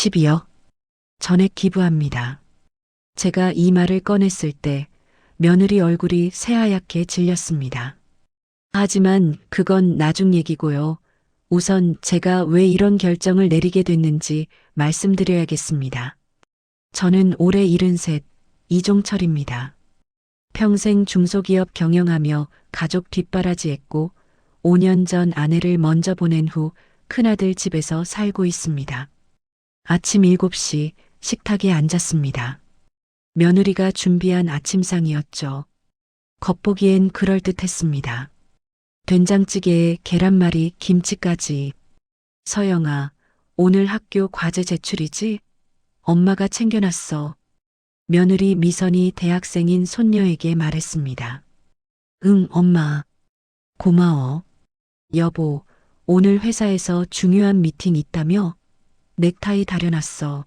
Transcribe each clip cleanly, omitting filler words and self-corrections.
12억 전액 기부합니다. 제가 이 말을 꺼냈을 때 며느리 얼굴이 새하얗게 질렸습니다. 하지만 그건 나중 얘기고요. 우선 제가 왜 이런 결정을 내리게 됐는지 말씀드려야겠습니다. 저는 올해 73, 이종철입니다. 평생 중소기업 경영하며 가족 뒷바라지했고 5년 전 아내를 먼저 보낸 후 큰아들 집에서 살고 있습니다. 아침 7시 식탁에 앉았습니다. 며느리가 준비한 아침상이었죠. 겉보기엔 그럴듯했습니다. 된장찌개에 계란말이, 김치까지. 서영아, 오늘 학교 과제 제출이지? 엄마가 챙겨놨어. 며느리 미선이 대학생인 손녀에게 말했습니다. 응, 엄마. 고마워. 여보, 오늘 회사에서 중요한 미팅 있다며? 넥타이 다려놨어.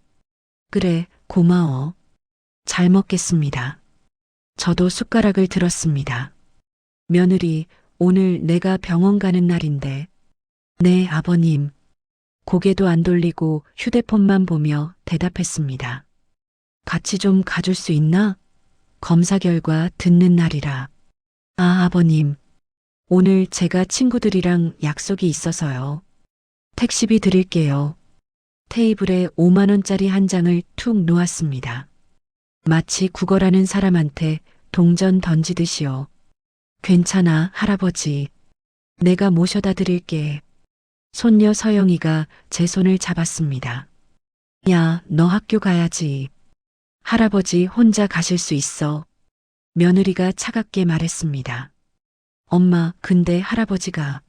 그래, 고마워. 잘 먹겠습니다. 저도 숟가락을 들었습니다. 며느리, 오늘 내가 병원 가는 날인데. 네, 아버님. 고개도 안 돌리고 휴대폰만 보며 대답했습니다. 같이 좀 가줄 수 있나? 검사 결과 듣는 날이라. 아, 아버님. 오늘 제가 친구들이랑 약속이 있어서요. 택시비 드릴게요. 테이블에 5만 원짜리 한 장을 툭 놓았습니다. 마치 구걸하는 사람한테 동전 던지듯이요. 괜찮아, 할아버지. 내가 모셔다 드릴게. 손녀 서영이가 제 손을 잡았습니다. 야, 너 학교 가야지. 할아버지 혼자 가실 수 있어. 며느리가 차갑게 말했습니다. 엄마, 근데 할아버지가.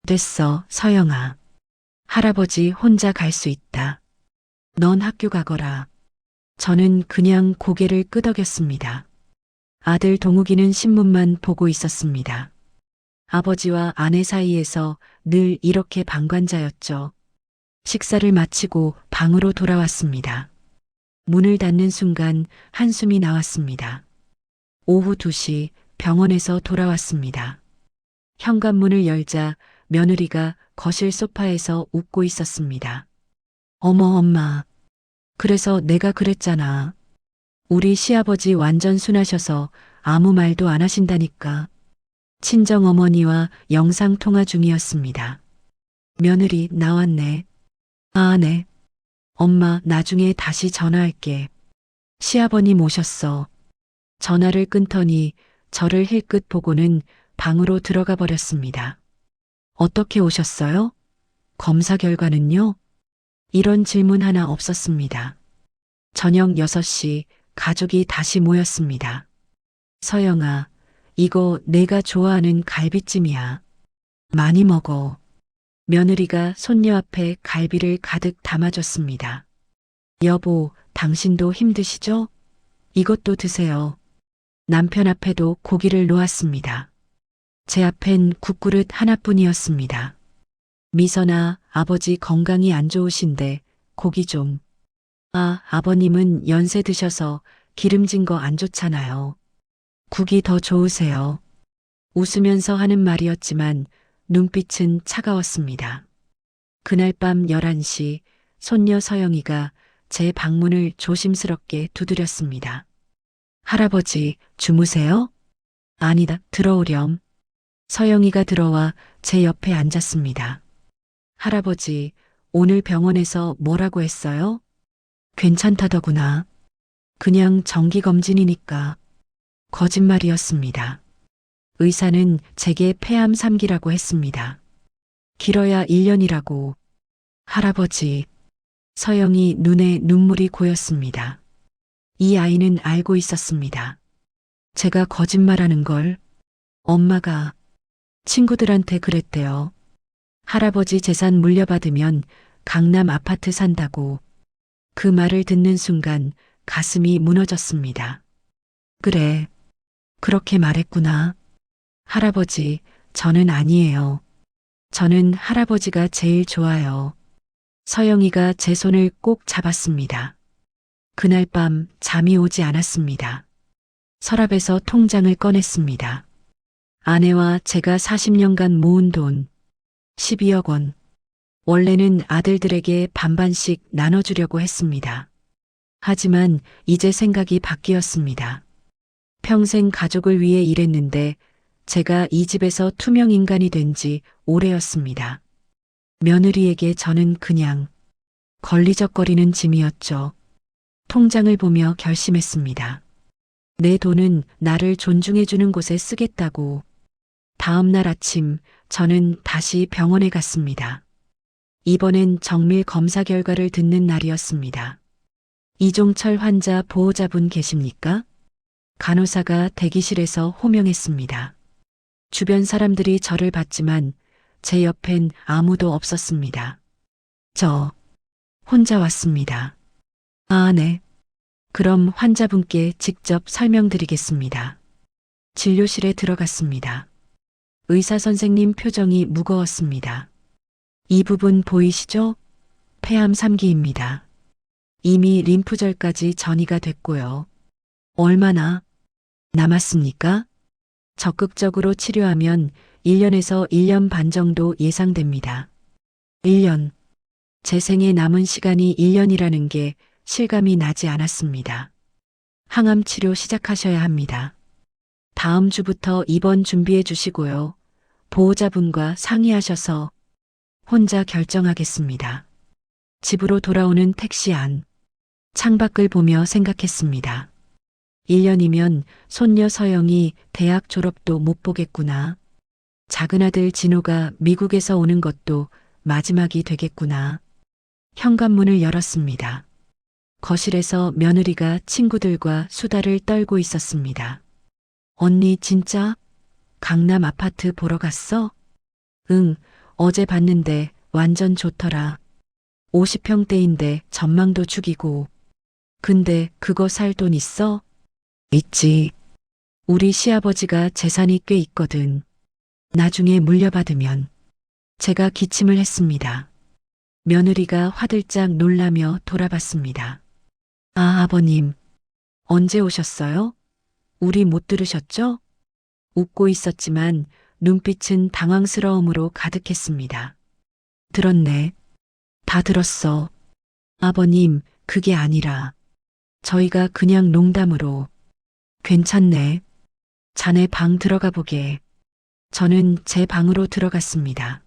됐어, 서영아. 할아버지 혼자 갈 수 있다. 넌 학교 가거라. 저는 그냥 고개를 끄덕였습니다. 아들 동욱이는 신문만 보고 있었습니다. 아버지와 아내 사이에서 늘 이렇게 방관자였죠. 식사를 마치고 방으로 돌아왔습니다. 문을 닫는 순간 한숨이 나왔습니다. 오후 2시 병원에서 돌아왔습니다. 현관문을 열자 며느리가 거실 소파에서 웃고 있었습니다. 어머, 엄마. 그래서 내가 그랬잖아. 우리 시아버지 완전 순하셔서 아무 말도 안 하신다니까. 친정어머니와 영상통화 중이었습니다. 며느리 나왔네. 아, 네. 엄마, 나중에 다시 전화할게. 시아버님 오셨어. 전화를 끊더니 저를 힐끗 보고는 방으로 들어가 버렸습니다. 어떻게 오셨어요? 검사 결과는요? 이런 질문 하나 없었습니다. 저녁 6시 가족이 다시 모였습니다. 서영아, 이거 내가 좋아하는 갈비찜이야. 많이 먹어. 며느리가 손녀 앞에 갈비를 가득 담아줬습니다. 여보, 당신도 힘드시죠? 이것도 드세요. 남편 앞에도 고기를 놓았습니다. 제 앞엔 국그릇 하나뿐이었습니다. 미선아, 아버지 건강이 안 좋으신데 고기 좀. 아, 아버님은 연세 드셔서 기름진 거 안 좋잖아요. 국이 더 좋으세요. 웃으면서 하는 말이었지만 눈빛은 차가웠습니다. 그날 밤 11시 손녀 서영이가 제 방문을 조심스럽게 두드렸습니다. 할아버지, 주무세요? 아니다, 들어오렴. 서영이가 들어와 제 옆에 앉았습니다. 할아버지, 오늘 병원에서 뭐라고 했어요? 괜찮다더구나. 그냥 정기검진이니까. 거짓말이었습니다. 의사는 제게 폐암 3기라고 했습니다. 길어야 1년이라고. 할아버지, 서영이 눈에 눈물이 고였습니다. 이 아이는 알고 있었습니다. 제가 거짓말하는 걸. 엄마가 친구들한테 그랬대요. 할아버지 재산 물려받으면 강남 아파트 산다고. 그 말을 듣는 순간 가슴이 무너졌습니다. 그래, 그렇게 말했구나. 할아버지, 저는 아니에요. 저는 할아버지가 제일 좋아요. 서영이가 제 손을 꼭 잡았습니다. 그날 밤 잠이 오지 않았습니다. 서랍에서 통장을 꺼냈습니다. 아내와 제가 40년간 모은 돈 12억 원. 원래는 아들들에게 반반씩 나눠주려고 했습니다. 하지만 이제 생각이 바뀌었습니다. 평생 가족을 위해 일했는데 제가 이 집에서 투명 인간이 된 지 오래였습니다. 며느리에게 저는 그냥 걸리적거리는 짐이었죠. 통장을 보며 결심했습니다. 내 돈은 나를 존중해주는 곳에 쓰겠다고. 다음 날 아침 저는 다시 병원에 갔습니다. 이번엔 정밀 검사 결과를 듣는 날이었습니다. 이종철 환자 보호자분 계십니까? 간호사가 대기실에서 호명했습니다. 주변 사람들이 저를 봤지만 제 옆엔 아무도 없었습니다. 저 혼자 왔습니다. 아, 네. 그럼 환자분께 직접 설명드리겠습니다. 진료실에 들어갔습니다. 의사 선생님 표정이 무거웠습니다. 이 부분 보이시죠? 폐암 3기입니다. 이미 림프절까지 전이가 됐고요. 얼마나 남았습니까? 적극적으로 치료하면 1년에서 1년 반 정도 예상됩니다. 1년. 제 생에 남은 시간이 1년이라는 게 실감이 나지 않았습니다. 항암 치료 시작하셔야 합니다. 다음 주부터 입원 준비해 주시고요. 보호자분과 상의하셔서 혼자 결정하겠습니다. 집으로 돌아오는 택시 안. 창밖을 보며 생각했습니다. 1년이면 손녀 서영이 대학 졸업도 못 보겠구나. 작은 아들 진호가 미국에서 오는 것도 마지막이 되겠구나. 현관문을 열었습니다. 거실에서 며느리가 친구들과 수다를 떨고 있었습니다. 언니 진짜? 강남 아파트 보러 갔어? 응, 어제 봤는데 완전 좋더라. 50평대인데 전망도 죽이고. 근데 그거 살 돈 있어? 있지. 우리 시아버지가 재산이 꽤 있거든. 나중에 물려받으면. 제가 기침을 했습니다. 며느리가 화들짝 놀라며 돌아봤습니다. 아, 아버님. 언제 오셨어요? 우리 못 들으셨죠? 웃고 있었지만 눈빛은 당황스러움으로 가득했습니다. 들었네. 다 들었어. 아버님, 그게 아니라 저희가 그냥 농담으로. 괜찮네. 자네 방 들어가 보게. 저는 제 방으로 들어갔습니다.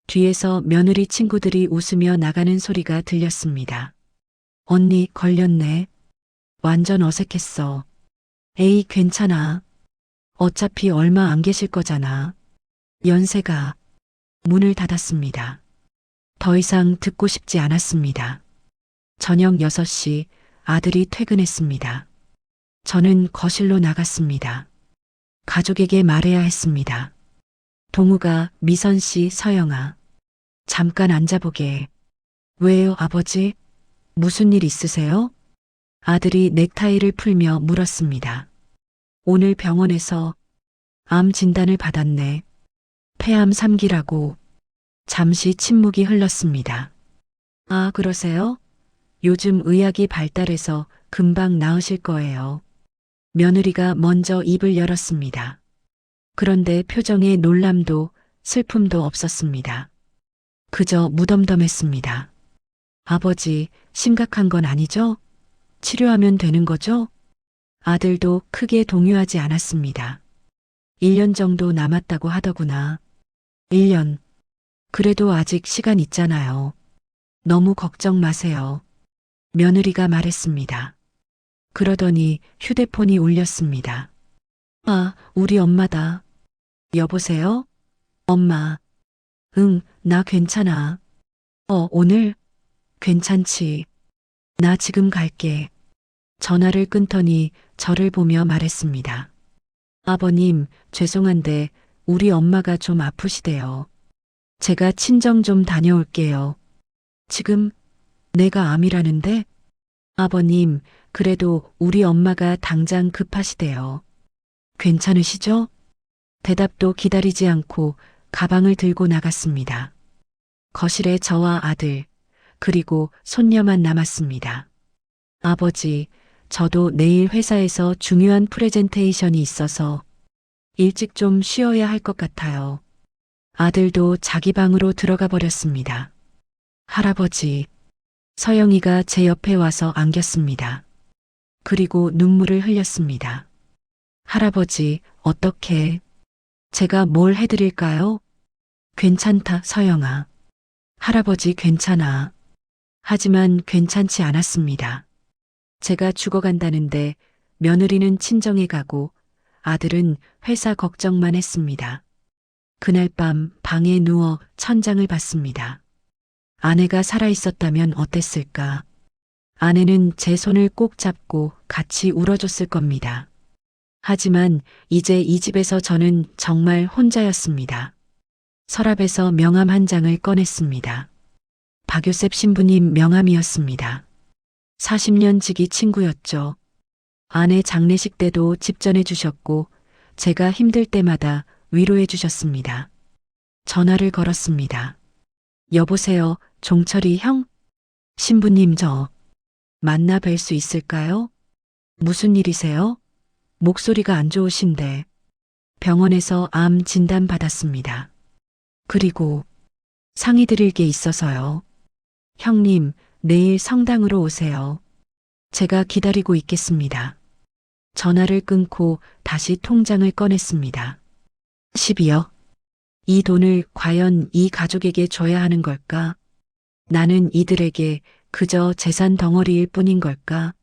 뒤에서 며느리 친구들이 웃으며 나가는 소리가 들렸습니다. 언니 걸렸네. 완전 어색했어. 에이, 괜찮아. 어차피 얼마 안 계실 거잖아. 연세가. 문을 닫았습니다. 더 이상 듣고 싶지 않았습니다. 저녁 6시 아들이 퇴근했습니다. 저는 거실로 나갔습니다. 가족에게 말해야 했습니다. 동우가 미선 씨, 서영아. 잠깐 앉아보게. 왜요, 아버지? 무슨 일 있으세요? 아들이 넥타이를 풀며 물었습니다. 오늘 병원에서 암 진단을 받았네. 폐암 3기라고. 잠시 침묵이 흘렀습니다. 아, 그러세요? 요즘 의학이 발달해서 금방 나으실 거예요. 며느리가 먼저 입을 열었습니다. 그런데 표정에 놀람도 슬픔도 없었습니다. 그저 무덤덤했습니다. 아버지, 심각한 건 아니죠? 치료하면 되는 거죠? 아들도 크게 동요하지 않았습니다. 1년 정도 남았다고 하더구나. 1년. 그래도 아직 시간 있잖아요. 너무 걱정 마세요. 며느리가 말했습니다. 그러더니 휴대폰이 울렸습니다. 아, 우리 엄마다. 여보세요? 엄마. 응, 나 괜찮아. 오늘? 괜찮지. 나 지금 갈게. 전화를 끊더니 저를 보며 말했습니다. 아버님, 죄송한데 우리 엄마가 좀 아프시대요. 제가 친정 좀 다녀올게요. 지금 내가 암이라는데? 아버님, 그래도 우리 엄마가 당장 급하시대요. 괜찮으시죠? 대답도 기다리지 않고 가방을 들고 나갔습니다. 거실에 저와 아들, 그리고 손녀만 남았습니다. 아버지, 저도 내일 회사에서 중요한 프레젠테이션이 있어서 일찍 좀 쉬어야 할 것 같아요. 아들도 자기 방으로 들어가 버렸습니다. 할아버지, 서영이가 제 옆에 와서 안겼습니다. 그리고 눈물을 흘렸습니다. 할아버지, 어떻게? 제가 뭘 해드릴까요? 괜찮다, 서영아. 할아버지 괜찮아. 하지만 괜찮지 않았습니다. 제가 죽어간다는데 며느리는 친정에 가고 아들은 회사 걱정만 했습니다. 그날 밤 방에 누워 천장을 봤습니다. 아내가 살아있었다면 어땠을까? 아내는 제 손을 꼭 잡고 같이 울어줬을 겁니다. 하지만 이제 이 집에서 저는 정말 혼자였습니다. 서랍에서 명함 한 장을 꺼냈습니다. 박요셉 신부님 명함이었습니다. 40년 지기 친구였죠. 아내 장례식 때도 집 전해주셨고 제가 힘들 때마다 위로해 주셨습니다. 전화를 걸었습니다. 여보세요, 종철이 형? 신부님 저 만나 뵐 수 있을까요? 무슨 일이세요? 목소리가 안 좋으신데. 병원에서 암 진단 받았습니다. 그리고 상의 드릴 게 있어서요. 형님, 내일 성당으로 오세요. 제가 기다리고 있겠습니다. 전화를 끊고 다시 통장을 꺼냈습니다. 12억. 이 돈을 과연 이 가족에게 줘야 하는 걸까? 나는 이들에게 그저 재산 덩어리일 뿐인 걸까?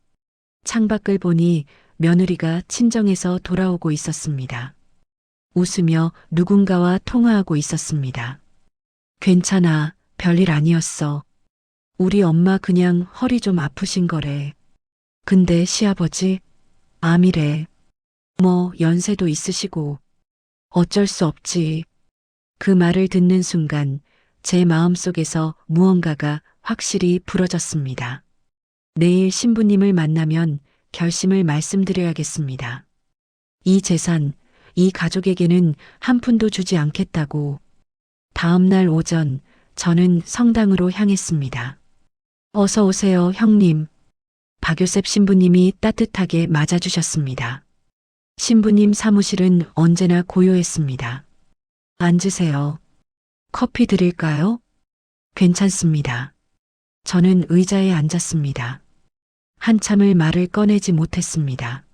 창밖을 보니 며느리가 친정에서 돌아오고 있었습니다. 웃으며 누군가와 통화하고 있었습니다. 괜찮아, 별일 아니었어. 우리 엄마 그냥 허리 좀 아프신 거래. 근데 시아버지, 암이래. 뭐 연세도 있으시고. 어쩔 수 없지. 그 말을 듣는 순간 제 마음속에서 무언가가 확실히 부러졌습니다. 내일 신부님을 만나면 결심을 말씀드려야겠습니다. 이 재산, 이 가족에게는 한 푼도 주지 않겠다고. 다음 날 오전 저는 성당으로 향했습니다. 어서 오세요, 형님. 박요셉 신부님이 따뜻하게 맞아주셨습니다. 신부님 사무실은 언제나 고요했습니다. 앉으세요. 커피 드릴까요? 괜찮습니다. 저는 의자에 앉았습니다. 한참을 말을 꺼내지 못했습니다.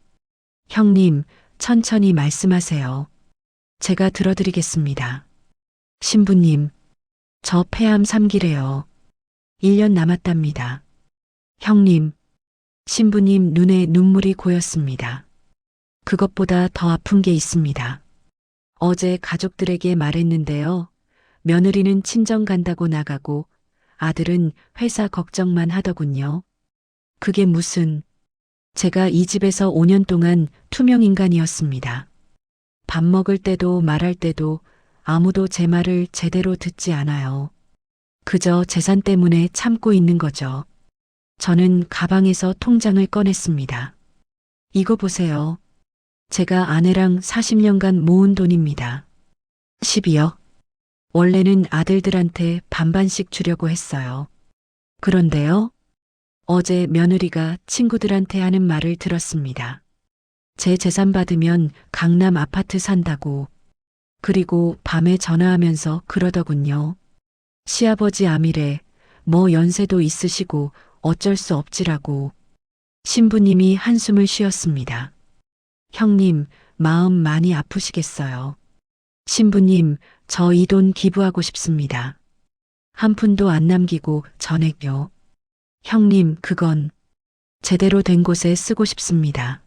형님, 천천히 말씀하세요. 제가 들어드리겠습니다. 신부님, 저 폐암 3기래요. 1년 남았답니다. 형님, 신부님 눈에 눈물이 고였습니다. 그것보다 더 아픈 게 있습니다. 어제 가족들에게 말했는데요. 며느리는 친정 간다고 나가고 아들은 회사 걱정만 하더군요. 그게 무슨, 제가 이 집에서 5년 동안 투명 인간이었습니다. 밥 먹을 때도 말할 때도 아무도 제 말을 제대로 듣지 않아요. 그저 재산 때문에 참고 있는 거죠. 저는 가방에서 통장을 꺼냈습니다. 이거 보세요. 제가 아내랑 40년간 모은 돈입니다. 12억. 원래는 아들들한테 반반씩 주려고 했어요. 그런데요. 어제 며느리가 친구들한테 하는 말을 들었습니다. 제 재산 받으면 강남 아파트 산다고. 그리고 밤에 전화하면서 그러더군요. 시아버지 암이래. 뭐 연세도 있으시고 어쩔 수 없지라고. 신부님이 한숨을 쉬었습니다. 형님, 마음 많이 아프시겠어요. 신부님, 저 이 돈 기부하고 싶습니다. 한 푼도 안 남기고 전액요. 형님, 그건 제대로 된 곳에 쓰고 싶습니다.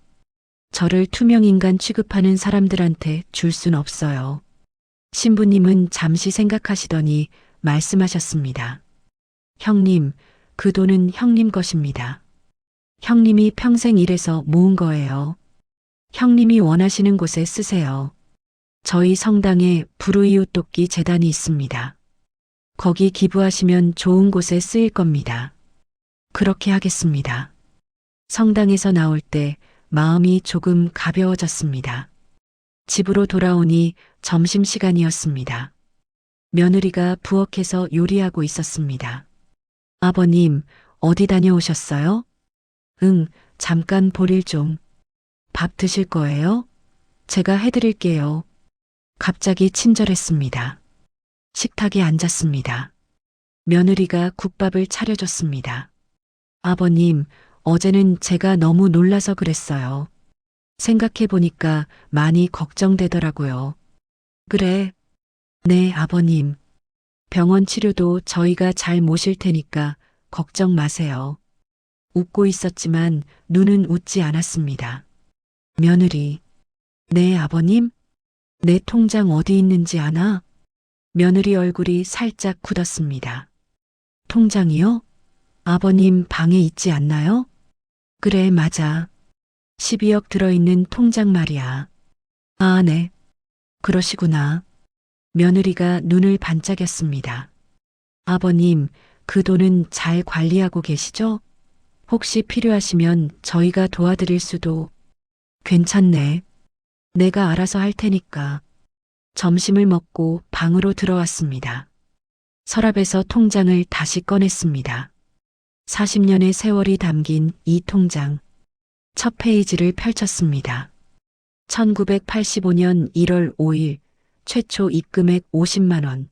저를 투명인간 취급하는 사람들한테 줄 순 없어요. 신부님은 잠시 생각하시더니 말씀하셨습니다. 형님, 그 돈은 형님 것입니다. 형님이 평생 일해서 모은 거예요. 형님이 원하시는 곳에 쓰세요. 저희 성당에 불우이웃 돕기 재단이 있습니다. 거기 기부하시면 좋은 곳에 쓰일 겁니다. 그렇게 하겠습니다. 성당에서 나올 때 마음이 조금 가벼워졌습니다. 집으로 돌아오니 점심시간이었습니다. 며느리가 부엌에서 요리하고 있었습니다. 아버님, 어디 다녀오셨어요? 응, 잠깐 볼일 좀. 밥 드실 거예요? 제가 해드릴게요. 갑자기 친절했습니다. 식탁에 앉았습니다. 며느리가 국밥을 차려줬습니다. 아버님, 어제는 제가 너무 놀라서 그랬어요. 생각해보니까 많이 걱정되더라고요. 그래. 네, 아버님. 병원 치료도 저희가 잘 모실 테니까 걱정 마세요. 웃고 있었지만 눈은 웃지 않았습니다. 며느리. 네, 아버님? 내 통장 어디 있는지 아나? 며느리 얼굴이 살짝 굳었습니다. 통장이요? 아버님 방에 있지 않나요? 그래, 맞아. 12억 들어있는 통장 말이야. 아, 네. 그러시구나. 며느리가 눈을 반짝였습니다. 아버님, 그 돈은 잘 관리하고 계시죠? 혹시 필요하시면 저희가 도와드릴 수도. 괜찮네. 내가 알아서 할 테니까. 점심을 먹고 방으로 들어왔습니다. 서랍에서 통장을 다시 꺼냈습니다. 40년의 세월이 담긴 이 통장. 첫 페이지를 펼쳤습니다. 1985년 1월 5일 최초 입금액 50만 원.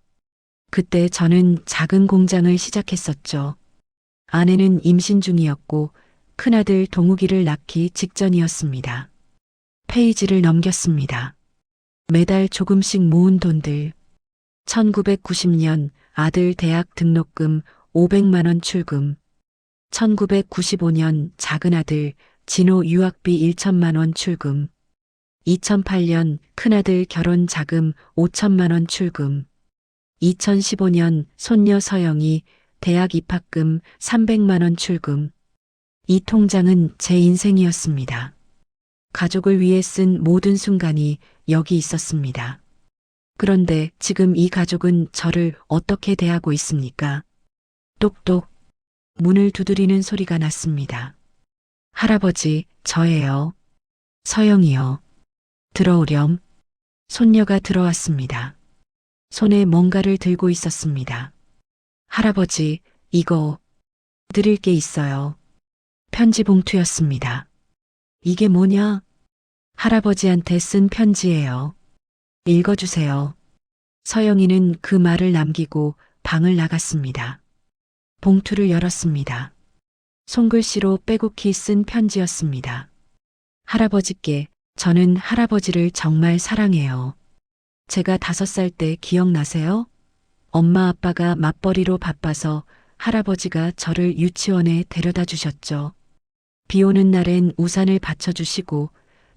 그때 저는 작은 공장을 시작했었죠. 아내는 임신 중이었고 큰아들 동욱이를 낳기 직전이었습니다. 페이지를 넘겼습니다. 매달 조금씩 모은 돈들. 1990년 아들 대학 등록금 500만 원 출금. 1995년 작은아들 진호 유학비 1천만 원 출금. 2008년 큰아들 결혼 자금 5천만 원 출금. 2015년 손녀 서영이 대학 입학금 300만 원 출금. 이 통장은 제 인생이었습니다. 가족을 위해 쓴 모든 순간이 여기 있었습니다. 그런데 지금 이 가족은 저를 어떻게 대하고 있습니까? 똑똑. 문을 두드리는 소리가 났습니다. 할아버지, 저예요. 서영이요. 들어오렴. 손녀가 들어왔습니다. 손에 뭔가를 들고 있었습니다. 할아버지, 이거 드릴 게 있어요. 편지 봉투였습니다. 이게 뭐냐? 할아버지한테 쓴 편지예요. 읽어주세요. 서영이는 그 말을 남기고 방을 나갔습니다. 봉투를 열었습니다. 손글씨로 빼곡히 쓴 편지였습니다. 할아버지께 저는 할아버지를 정말 사랑해요. 제가 5살 때 기억나세요? 엄마 아빠가 맞벌이로 바빠서 할아버지가 저를 유치원에 데려다 주셨죠. 비 오는 날엔 우산을 받쳐주시고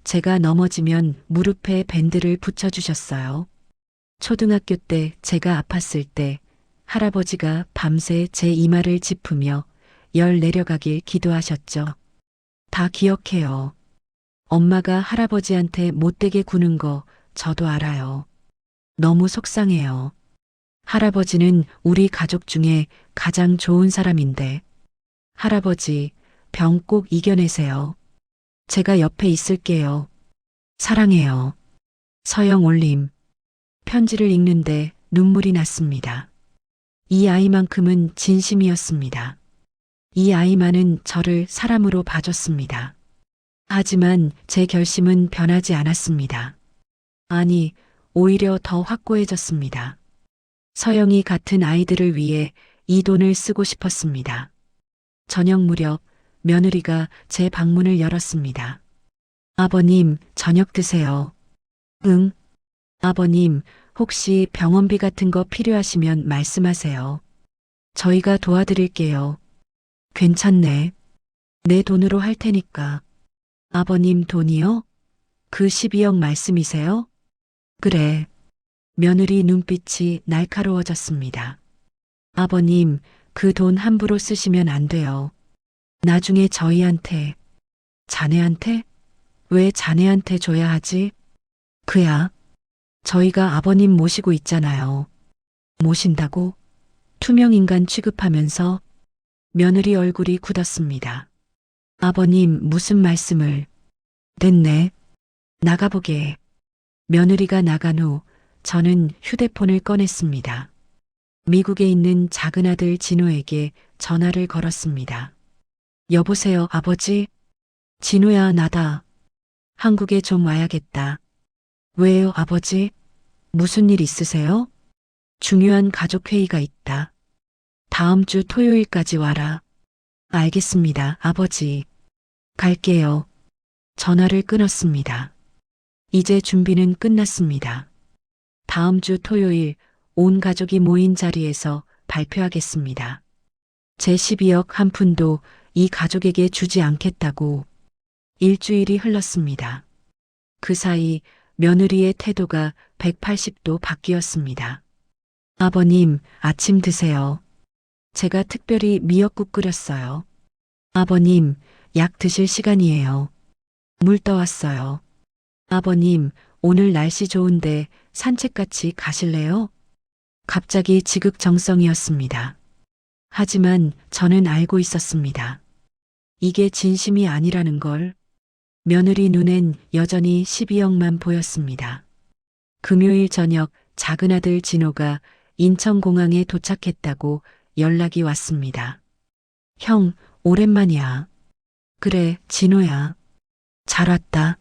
제가 넘어지면 무릎에 밴드를 붙여주셨어요. 초등학교 때 제가 아팠을 때 할아버지가 밤새 제 이마를 짚으며 열 내려가길 기도하셨죠. 다 기억해요. 엄마가 할아버지한테 못되게 구는 거 저도 알아요. 너무 속상해요. 할아버지는 우리 가족 중에 가장 좋은 사람인데. 할아버지, 병 꼭 이겨내세요. 제가 옆에 있을게요. 사랑해요. 서영 올림. 편지를 읽는데 눈물이 났습니다. 이 아이만큼은 진심이었습니다. 이 아이만은 저를 사람으로 봐줬습니다. 하지만 제 결심은 변하지 않았습니다. 아니, 오히려 더 확고해졌습니다. 서영이 같은 아이들을 위해 이 돈을 쓰고 싶었습니다. 저녁 무렵 며느리가 제 방문을 열었습니다. 아버님, 저녁 드세요. 응. 아버님, 혹시 병원비 같은 거 필요하시면 말씀하세요. 저희가 도와드릴게요. 괜찮네. 내 돈으로 할 테니까. 아버님 돈이요? 그 12억 말씀이세요? 그래. 며느리 눈빛이 날카로워졌습니다. 아버님, 그 돈 함부로 쓰시면 안 돼요. 나중에 저희한테. 자네한테? 왜 자네한테 줘야 하지? 그야. 저희가 아버님 모시고 있잖아요. 모신다고? 투명인간 취급하면서 며느리 얼굴이 굳었습니다. 아버님 무슨 말씀을. 됐네. 나가보게. 며느리가 나간 후 저는 휴대폰을 꺼냈습니다. 미국에 있는 작은아들 진호에게 전화를 걸었습니다. 여보세요, 아버지? 진호야, 나다. 한국에 좀 와야겠다. 왜요, 아버지? 무슨 일 있으세요? 중요한 가족회의가 있다. 다음 주 토요일까지 와라. 알겠습니다, 아버지. 갈게요. 전화를 끊었습니다. 이제 준비는 끝났습니다. 다음 주 토요일 온 가족이 모인 자리에서 발표하겠습니다. 제 12억 한 푼도 이 가족에게 주지 않겠다고. 일주일이 흘렀습니다. 그 사이 며느리의 태도가 180도 바뀌었습니다. 아버님, 아침 드세요. 제가 특별히 미역국 끓였어요. 아버님, 약 드실 시간이에요. 물 떠왔어요. 아버님, 오늘 날씨 좋은데 산책같이 가실래요? 갑자기 지극정성이었습니다. 하지만 저는 알고 있었습니다. 이게 진심이 아니라는 걸. 며느리 눈엔 여전히 12억만 보였습니다. 금요일 저녁 작은 아들 진호가 인천공항에 도착했다고 연락이 왔습니다. 형, 오랜만이야. 그래, 진호야. 잘 왔다.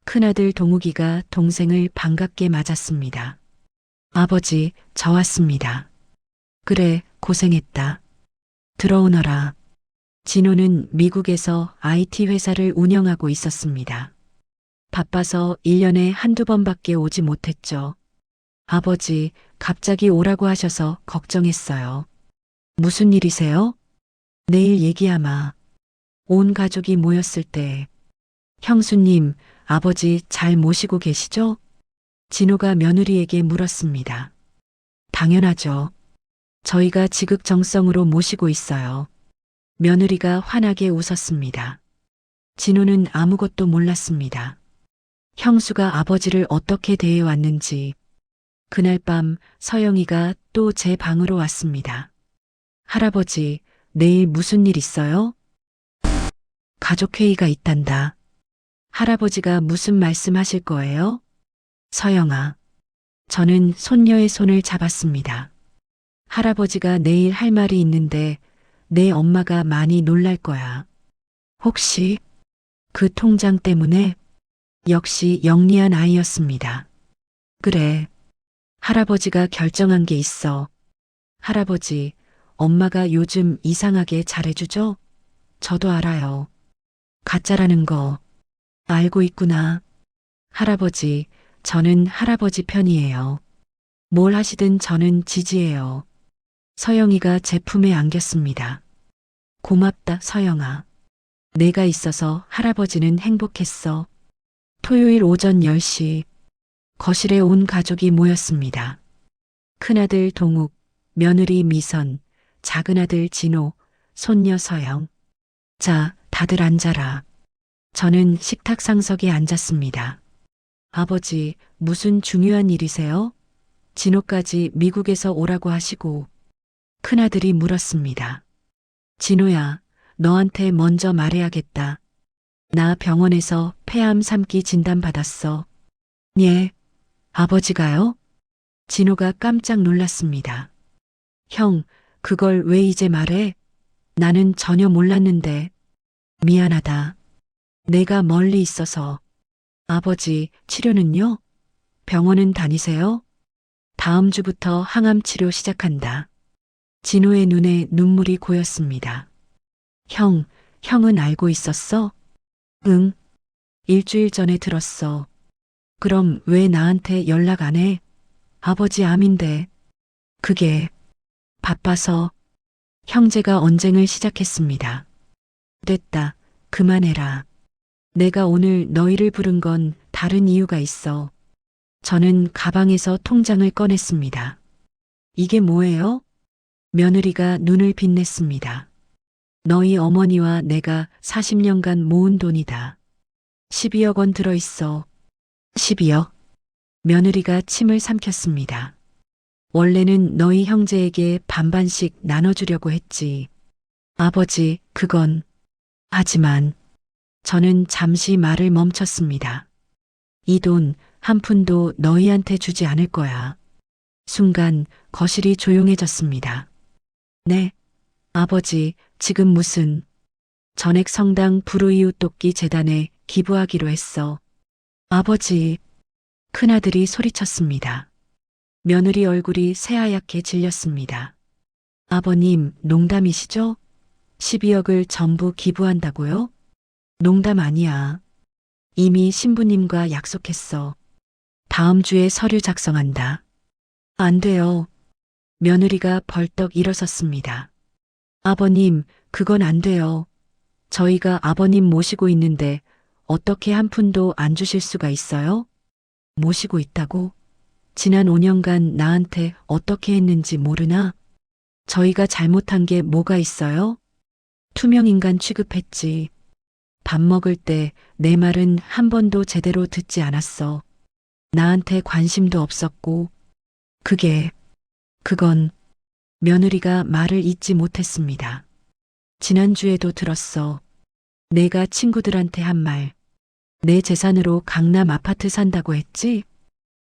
큰아들 동욱이가 동생을 반갑게 맞았습니다. 아버지, 저 왔습니다. 그래, 고생했다. 들어오너라. 진호는 미국에서 IT 회사를 운영하고 있었습니다. 바빠서 1년에 한두 번밖에 오지 못했죠. 아버지, 갑자기 오라고 하셔서 걱정했어요. 무슨 일이세요? 내일 얘기하마. 온 가족이 모였을 때. 형수님, 아버지 잘 모시고 계시죠? 진호가 며느리에게 물었습니다. 당연하죠. 저희가 지극정성으로 모시고 있어요. 며느리가 환하게 웃었습니다. 진호는 아무것도 몰랐습니다. 형수가 아버지를 어떻게 대해왔는지. 그날 밤 서영이가 또 제 방으로 왔습니다. 할아버지, 내일 무슨 일 있어요? 가족회의가 있단다. 할아버지가 무슨 말씀하실 거예요? 서영아. 저는 손녀의 손을 잡았습니다. 할아버지가 내일 할 말이 있는데 내 엄마가 많이 놀랄 거야. 혹시 그 통장 때문에? 역시 영리한 아이였습니다. 그래. 할아버지가 결정한 게 있어. 할아버지, 엄마가 요즘 이상하게 잘해주죠? 저도 알아요. 가짜라는 거 알고 있구나. 할아버지, 저는 할아버지 편이에요. 뭘 하시든 저는 지지해요. 서영이가 제 품에 안겼습니다. 고맙다, 서영아. 내가 있어서 할아버지는 행복했어. 토요일 오전 10시 거실에 온 가족이 모였습니다. 큰아들 동욱, 며느리 미선, 작은아들 진호, 손녀 서영. 자, 다들 앉아라. 저는 식탁 상석에 앉았습니다. 아버지, 무슨 중요한 일이세요? 진호까지 미국에서 오라고 하시고. 큰아들이 물었습니다. 진호야, 너한테 먼저 말해야겠다. 나 병원에서 폐암 3기 진단받았어. 예, 아버지가요? 진호가 깜짝 놀랐습니다. 형, 그걸 왜 이제 말해? 나는 전혀 몰랐는데. 미안하다. 내가 멀리 있어서. 아버지, 치료는요? 병원은 다니세요? 다음 주부터 항암 치료 시작한다. 진호의 눈에 눈물이 고였습니다. 형은 알고 있었어? 응. 일주일 전에 들었어. 그럼 왜 나한테 연락 안 해? 아버지 암인데. 그게 바빠서. 형제가 언쟁을 시작했습니다. 됐다. 그만해라. 내가 오늘 너희를 부른 건 다른 이유가 있어. 저는 가방에서 통장을 꺼냈습니다. 이게 뭐예요? 며느리가 눈을 빛냈습니다. 너희 어머니와 내가 40년간 모은 돈이다. 12억 원 들어있어. 12억? 며느리가 침을 삼켰습니다. 원래는 너희 형제에게 반반씩 나눠주려고 했지. 아버지, 그건. 하지만 저는 잠시 말을 멈췄습니다. 이 돈 한 푼도 너희한테 주지 않을 거야. 순간 거실이 조용해졌습니다. 네, 아버지, 지금 무슨 전액 성당 불우이웃 돕기 재단에 기부하기로 했어. 아버지, 큰아들이 소리쳤습니다. 며느리 얼굴이 새하얗게 질렸습니다. 아버님, 농담이시죠? 12억을 전부 기부한다고요? 농담 아니야. 이미 신부님과 약속했어. 다음 주에 서류 작성한다. 안 돼요. 며느리가 벌떡 일어섰습니다. 아버님, 그건 안 돼요. 저희가 아버님 모시고 있는데 어떻게 한 푼도 안 주실 수가 있어요? 모시고 있다고? 지난 5년간 나한테 어떻게 했는지 모르나? 저희가 잘못한 게 뭐가 있어요? 투명인간 취급했지. 밥 먹을 때 내 말은 한 번도 제대로 듣지 않았어. 나한테 관심도 없었고, 그건 며느리가 말을 잇지 못했습니다. 지난주에도 들었어. 내가 친구들한테 한 말. 내 재산으로 강남 아파트 산다고 했지?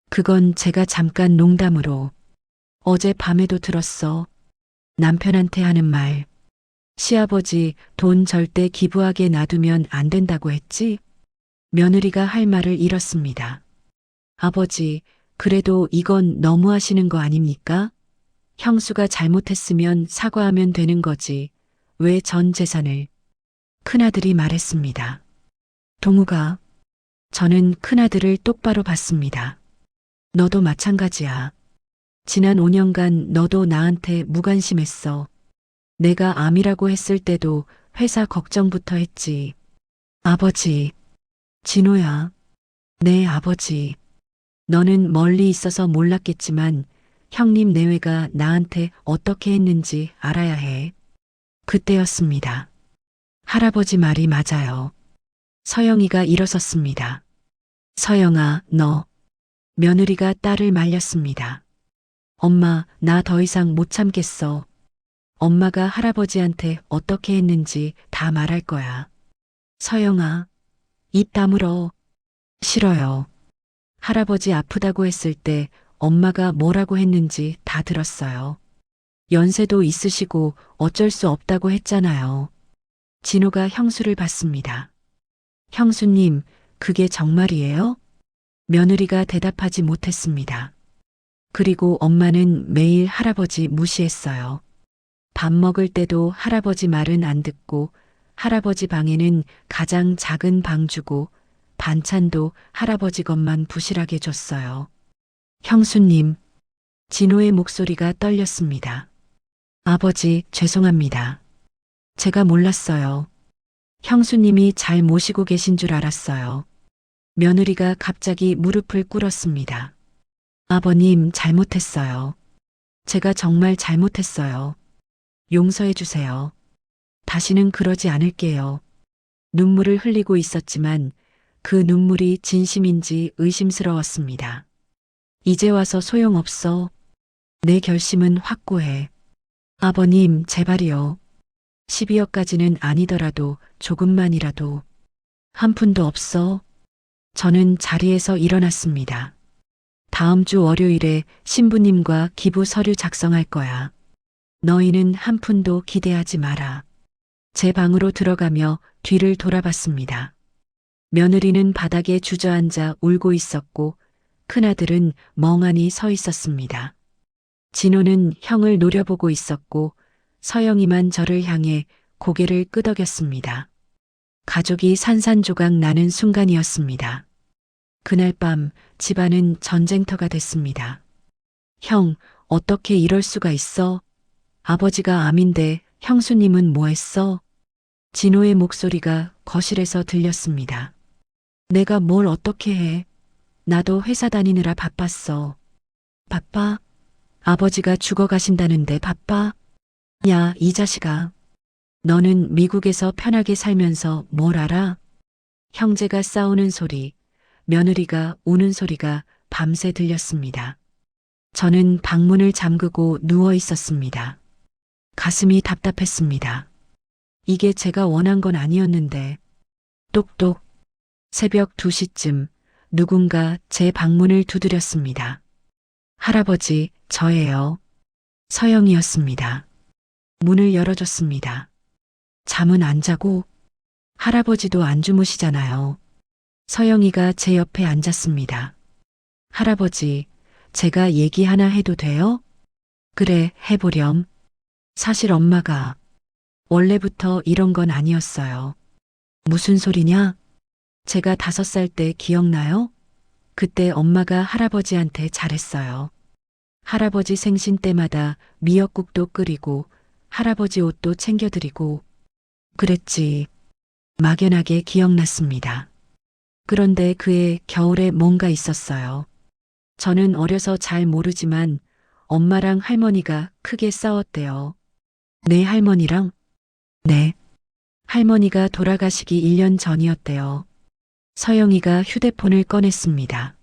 그건 제가 잠깐 농담으로. 어제 밤에도 들었어. 남편한테 하는 말. 시아버지 돈 절대 기부하게 놔두면 안 된다고 했지? 며느리가 할 말을 잃었습니다. 아버지, 그래도 이건 너무하시는 거 아닙니까? 형수가 잘못했으면 사과하면 되는 거지. 왜 전 재산을? 큰아들이 말했습니다. 동우가, 저는 큰아들을 똑바로 봤습니다. 너도 마찬가지야. 지난 5년간 너도 나한테 무관심했어. 내가 암이라고 했을 때도 회사 걱정부터 했지. 아버지, 진호야. 네, 아버지. 너는 멀리 있어서 몰랐겠지만 형님 내외가 나한테 어떻게 했는지 알아야 해. 그때였습니다. 할아버지 말이 맞아요. 서영이가 일어섰습니다. 서영아, 너. 며느리가 딸을 말렸습니다. 엄마, 나 더 이상 못 참겠어. 엄마가 할아버지한테 어떻게 했는지 다 말할 거야. 서영아, 입 다물어. 싫어요. 할아버지 아프다고 했을 때 엄마가 뭐라고 했는지 다 들었어요. 연세도 있으시고 어쩔 수 없다고 했잖아요. 진호가 형수를 봤습니다. 형수님, 그게 정말이에요? 며느리가 대답하지 못했습니다. 그리고 엄마는 매일 할아버지 무시했어요. 밥 먹을 때도 할아버지 말은 안 듣고 할아버지 방에는 가장 작은 방 주고 반찬도 할아버지 것만 부실하게 줬어요. 형수님, 진호의 목소리가 떨렸습니다. 아버지, 죄송합니다. 제가 몰랐어요. 형수님이 잘 모시고 계신 줄 알았어요. 며느리가 갑자기 무릎을 꿇었습니다. 아버님, 잘못했어요. 제가 정말 잘못했어요. 용서해 주세요. 다시는 그러지 않을게요. 눈물을 흘리고 있었지만 그 눈물이 진심인지 의심스러웠습니다. 이제 와서 소용없어. 내 결심은 확고해. 아버님, 제발이요. 12억까지는 아니더라도 조금만이라도. 한 푼도 없어. 저는 자리에서 일어났습니다. 다음 주 월요일에 신부님과 기부 서류 작성할 거야. 너희는 한 푼도 기대하지 마라. 제 방으로 들어가며 뒤를 돌아봤습니다. 며느리는 바닥에 주저앉아 울고 있었고 큰아들은 멍하니 서 있었습니다. 진호는 형을 노려보고 있었고 서영이만 저를 향해 고개를 끄덕였습니다. 가족이 산산조각 나는 순간이었습니다. 그날 밤 집안은 전쟁터가 됐습니다. 형, 어떻게 이럴 수가 있어? 아버지가 암인데 형수님은 뭐 했어? 진호의 목소리가 거실에서 들렸습니다. 내가 뭘 어떻게 해? 나도 회사 다니느라 바빴어. 바빠? 아버지가 죽어가신다는데 바빠? 야, 이 자식아. 너는 미국에서 편하게 살면서 뭘 알아? 형제가 싸우는 소리, 며느리가 우는 소리가 밤새 들렸습니다. 저는 방문을 잠그고 누워 있었습니다. 가슴이 답답했습니다. 이게 제가 원한 건 아니었는데. 똑똑. 새벽 2시쯤 누군가 제 방문을 두드렸습니다. 할아버지, 저예요. 서영이었습니다. 문을 열어줬습니다. 잠은 안 자고? 할아버지도 안 주무시잖아요. 서영이가 제 옆에 앉았습니다. 할아버지, 제가 얘기 하나 해도 돼요? 그래, 해보렴. 사실 엄마가 원래부터 이런 건 아니었어요. 무슨 소리냐? 제가 5살 때 기억나요? 그때 엄마가 할아버지한테 잘했어요. 할아버지 생신 때마다 미역국도 끓이고 할아버지 옷도 챙겨드리고 그랬지. 막연하게 기억났습니다. 그런데 그해 겨울에 뭔가 있었어요. 저는 어려서 잘 모르지만 엄마랑 할머니가 크게 싸웠대요. 내 할머니랑? 네. 할머니가 돌아가시기 1년 전이었대요. 서영이가 휴대폰을 꺼냈습니다.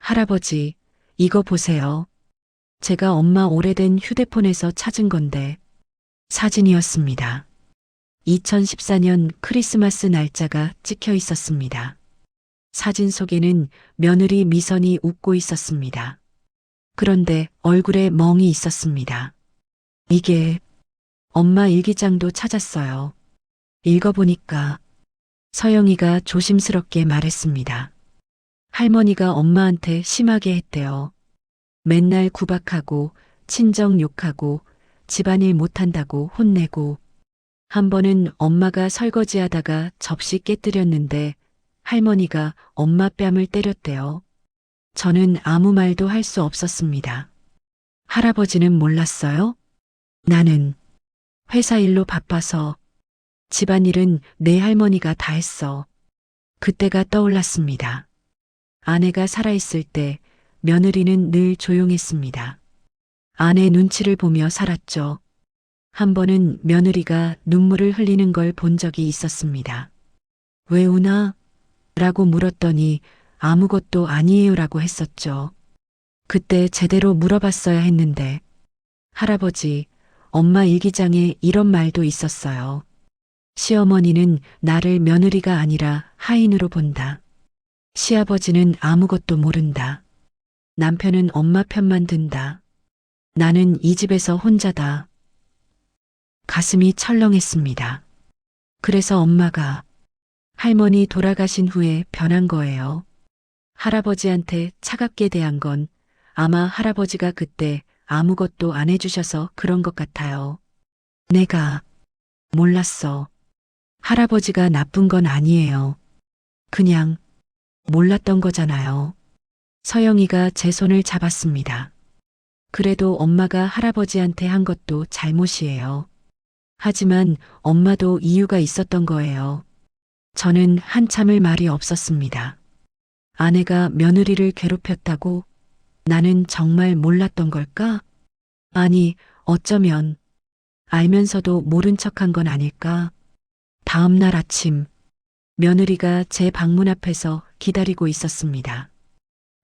할아버지, 이거 보세요. 제가 엄마 오래된 휴대폰에서 찾은 건데 사진이었습니다. 2014년 크리스마스 날짜가 찍혀 있었습니다. 사진 속에는 며느리 미선이 웃고 있었습니다. 그런데 얼굴에 멍이 있었습니다. 이게 엄마 일기장도 찾았어요. 읽어보니까 서영이가 조심스럽게 말했습니다. 할머니가 엄마한테 심하게 했대요. 맨날 구박하고 친정 욕하고 집안일 못한다고 혼내고 한 번은 엄마가 설거지하다가 접시 깨뜨렸는데 할머니가 엄마 뺨을 때렸대요. 저는 아무 말도 할 수 없었습니다. 할아버지는 몰랐어요? 나는 회사 일로 바빠서 집안일은 내 할머니가 다 했어. 그때가 떠올랐습니다. 아내가 살아있을 때 며느리는 늘 조용했습니다. 아내 눈치를 보며 살았죠. 한 번은 며느리가 눈물을 흘리는 걸 본 적이 있었습니다. 왜 우나? 라고 물었더니 아무것도 아니에요 라고 했었죠. 그때 제대로 물어봤어야 했는데 할아버지, 엄마 일기장에 이런 말도 있었어요. 시어머니는 나를 며느리가 아니라 하인으로 본다. 시아버지는 아무것도 모른다. 남편은 엄마 편만 든다. 나는 이 집에서 혼자다. 가슴이 철렁했습니다. 그래서 엄마가 할머니 돌아가신 후에 변한 거예요. 할아버지한테 차갑게 대한 건 아마 할아버지가 그때 아무것도 안 해주셔서 그런 것 같아요. 내가 몰랐어. 할아버지가 나쁜 건 아니에요. 그냥 몰랐던 거잖아요. 서영이가 제 손을 잡았습니다. 그래도 엄마가 할아버지한테 한 것도 잘못이에요. 하지만 엄마도 이유가 있었던 거예요. 저는 한참을 말이 없었습니다. 아내가 며느리를 괴롭혔다고 나는 정말 몰랐던 걸까? 아니, 어쩌면 알면서도 모른 척한 건 아닐까? 다음 날 아침, 며느리가 제 방문 앞에서 기다리고 있었습니다.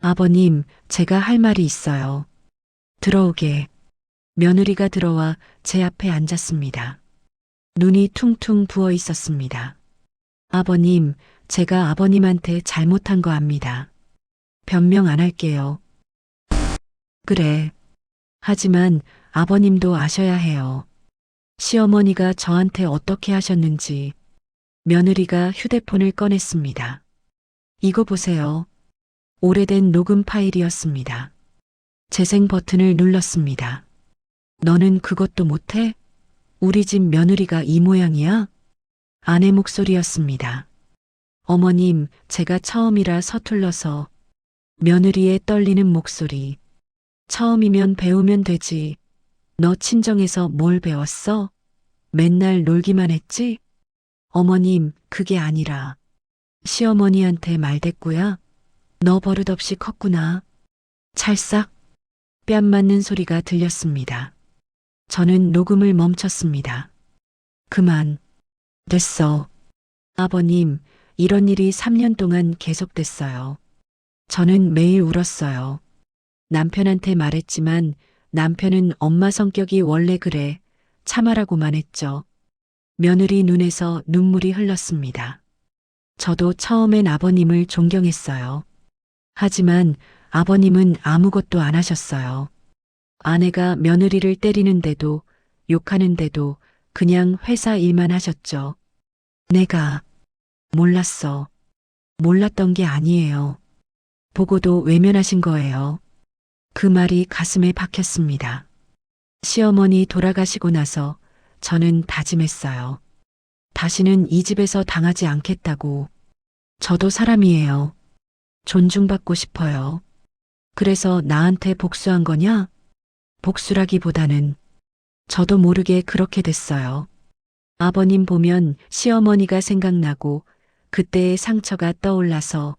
아버님, 제가 할 말이 있어요. 들어오게. 며느리가 들어와 제 앞에 앉았습니다. 눈이 퉁퉁 부어 있었습니다. 아버님, 제가 아버님한테 잘못한 거 압니다. 변명 안 할게요. 그래. 하지만 아버님도 아셔야 해요. 시어머니가 저한테 어떻게 하셨는지. 며느리가 휴대폰을 꺼냈습니다. 이거 보세요. 오래된 녹음 파일이었습니다. 재생 버튼을 눌렀습니다. 너는 그것도 못해? 우리 집 며느리가 이 모양이야? 아내 목소리였습니다. 어머님, 제가 처음이라 서툴러서. 며느리의 떨리는 목소리. 처음이면 배우면 되지. 너 친정에서 뭘 배웠어? 맨날 놀기만 했지? 어머님, 그게 아니라. 시어머니한테 말댔구야. 너 버릇없이 컸구나. 찰싹 뺨 맞는 소리가 들렸습니다. 저는 녹음을 멈췄습니다. 그만. 됐어. 아버님, 이런 일이 3년 동안 계속됐어요. 저는 매일 울었어요. 남편한테 말했지만 남편은 엄마 성격이 원래 그래. 참아라고만 했죠. 며느리 눈에서 눈물이 흘렀습니다. 저도 처음엔 아버님을 존경했어요. 하지만 아버님은 아무것도 안 하셨어요. 아내가 며느리를 때리는데도 욕하는데도 그냥 회사 일만 하셨죠. 내가 몰랐어. 몰랐던 게 아니에요. 보고도 외면하신 거예요. 그 말이 가슴에 박혔습니다. 시어머니 돌아가시고 나서 저는 다짐했어요. 다시는 이 집에서 당하지 않겠다고. 저도 사람이에요. 존중받고 싶어요. 그래서 나한테 복수한 거냐? 복수라기보다는 저도 모르게 그렇게 됐어요. 아버님 보면 시어머니가 생각나고 그때의 상처가 떠올라서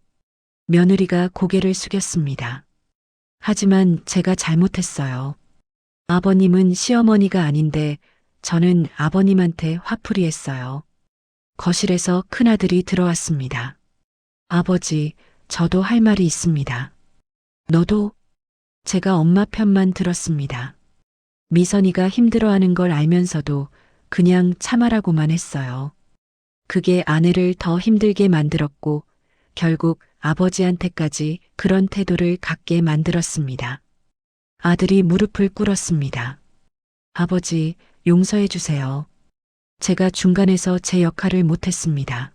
며느리가 고개를 숙였습니다. 하지만 제가 잘못했어요. 아버님은 시어머니가 아닌데 저는 아버님한테 화풀이 했어요. 거실에서 큰아들이 들어왔습니다. 아버지, 저도 할 말이 있습니다. 너도? 제가 엄마 편만 들었습니다. 미선이가 힘들어하는 걸 알면서도 그냥 참아라고만 했어요. 그게 아내를 더 힘들게 만들었고 결국 아버지한테까지 그런 태도를 갖게 만들었습니다. 아들이 무릎을 꿇었습니다. 아버지, 용서해 주세요. 제가 중간에서 제 역할을 못했습니다.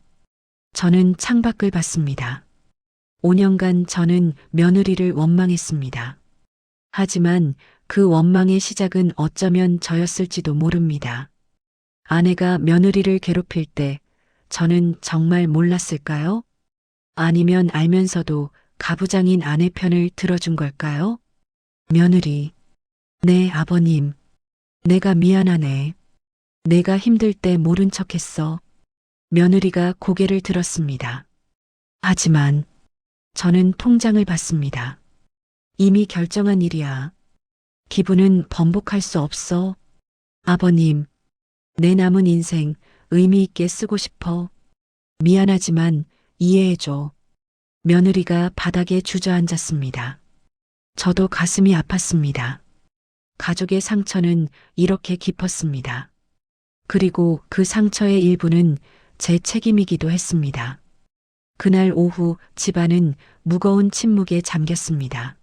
저는 창밖을 봤습니다. 5년간 저는 며느리를 원망했습니다. 하지만 그 원망의 시작은 어쩌면 저였을지도 모릅니다. 아내가 며느리를 괴롭힐 때 저는 정말 몰랐을까요? 아니면 알면서도 가부장인 아내 편을 들어준 걸까요? 며느리, 네, 아버님. 내가 미안하네. 내가 힘들 때 모른 척했어. 며느리가 고개를 들었습니다. 하지만 저는 통장을 받습니다. 이미 결정한 일이야. 기분은 번복할 수 없어. 아버님, 내 남은 인생 의미 있게 쓰고 싶어. 미안하지만 이해해줘. 며느리가 바닥에 주저앉았습니다. 저도 가슴이 아팠습니다. 가족의 상처는 이렇게 깊었습니다. 그리고 그 상처의 일부는 제 책임이기도 했습니다. 그날 오후 집안은 무거운 침묵에 잠겼습니다.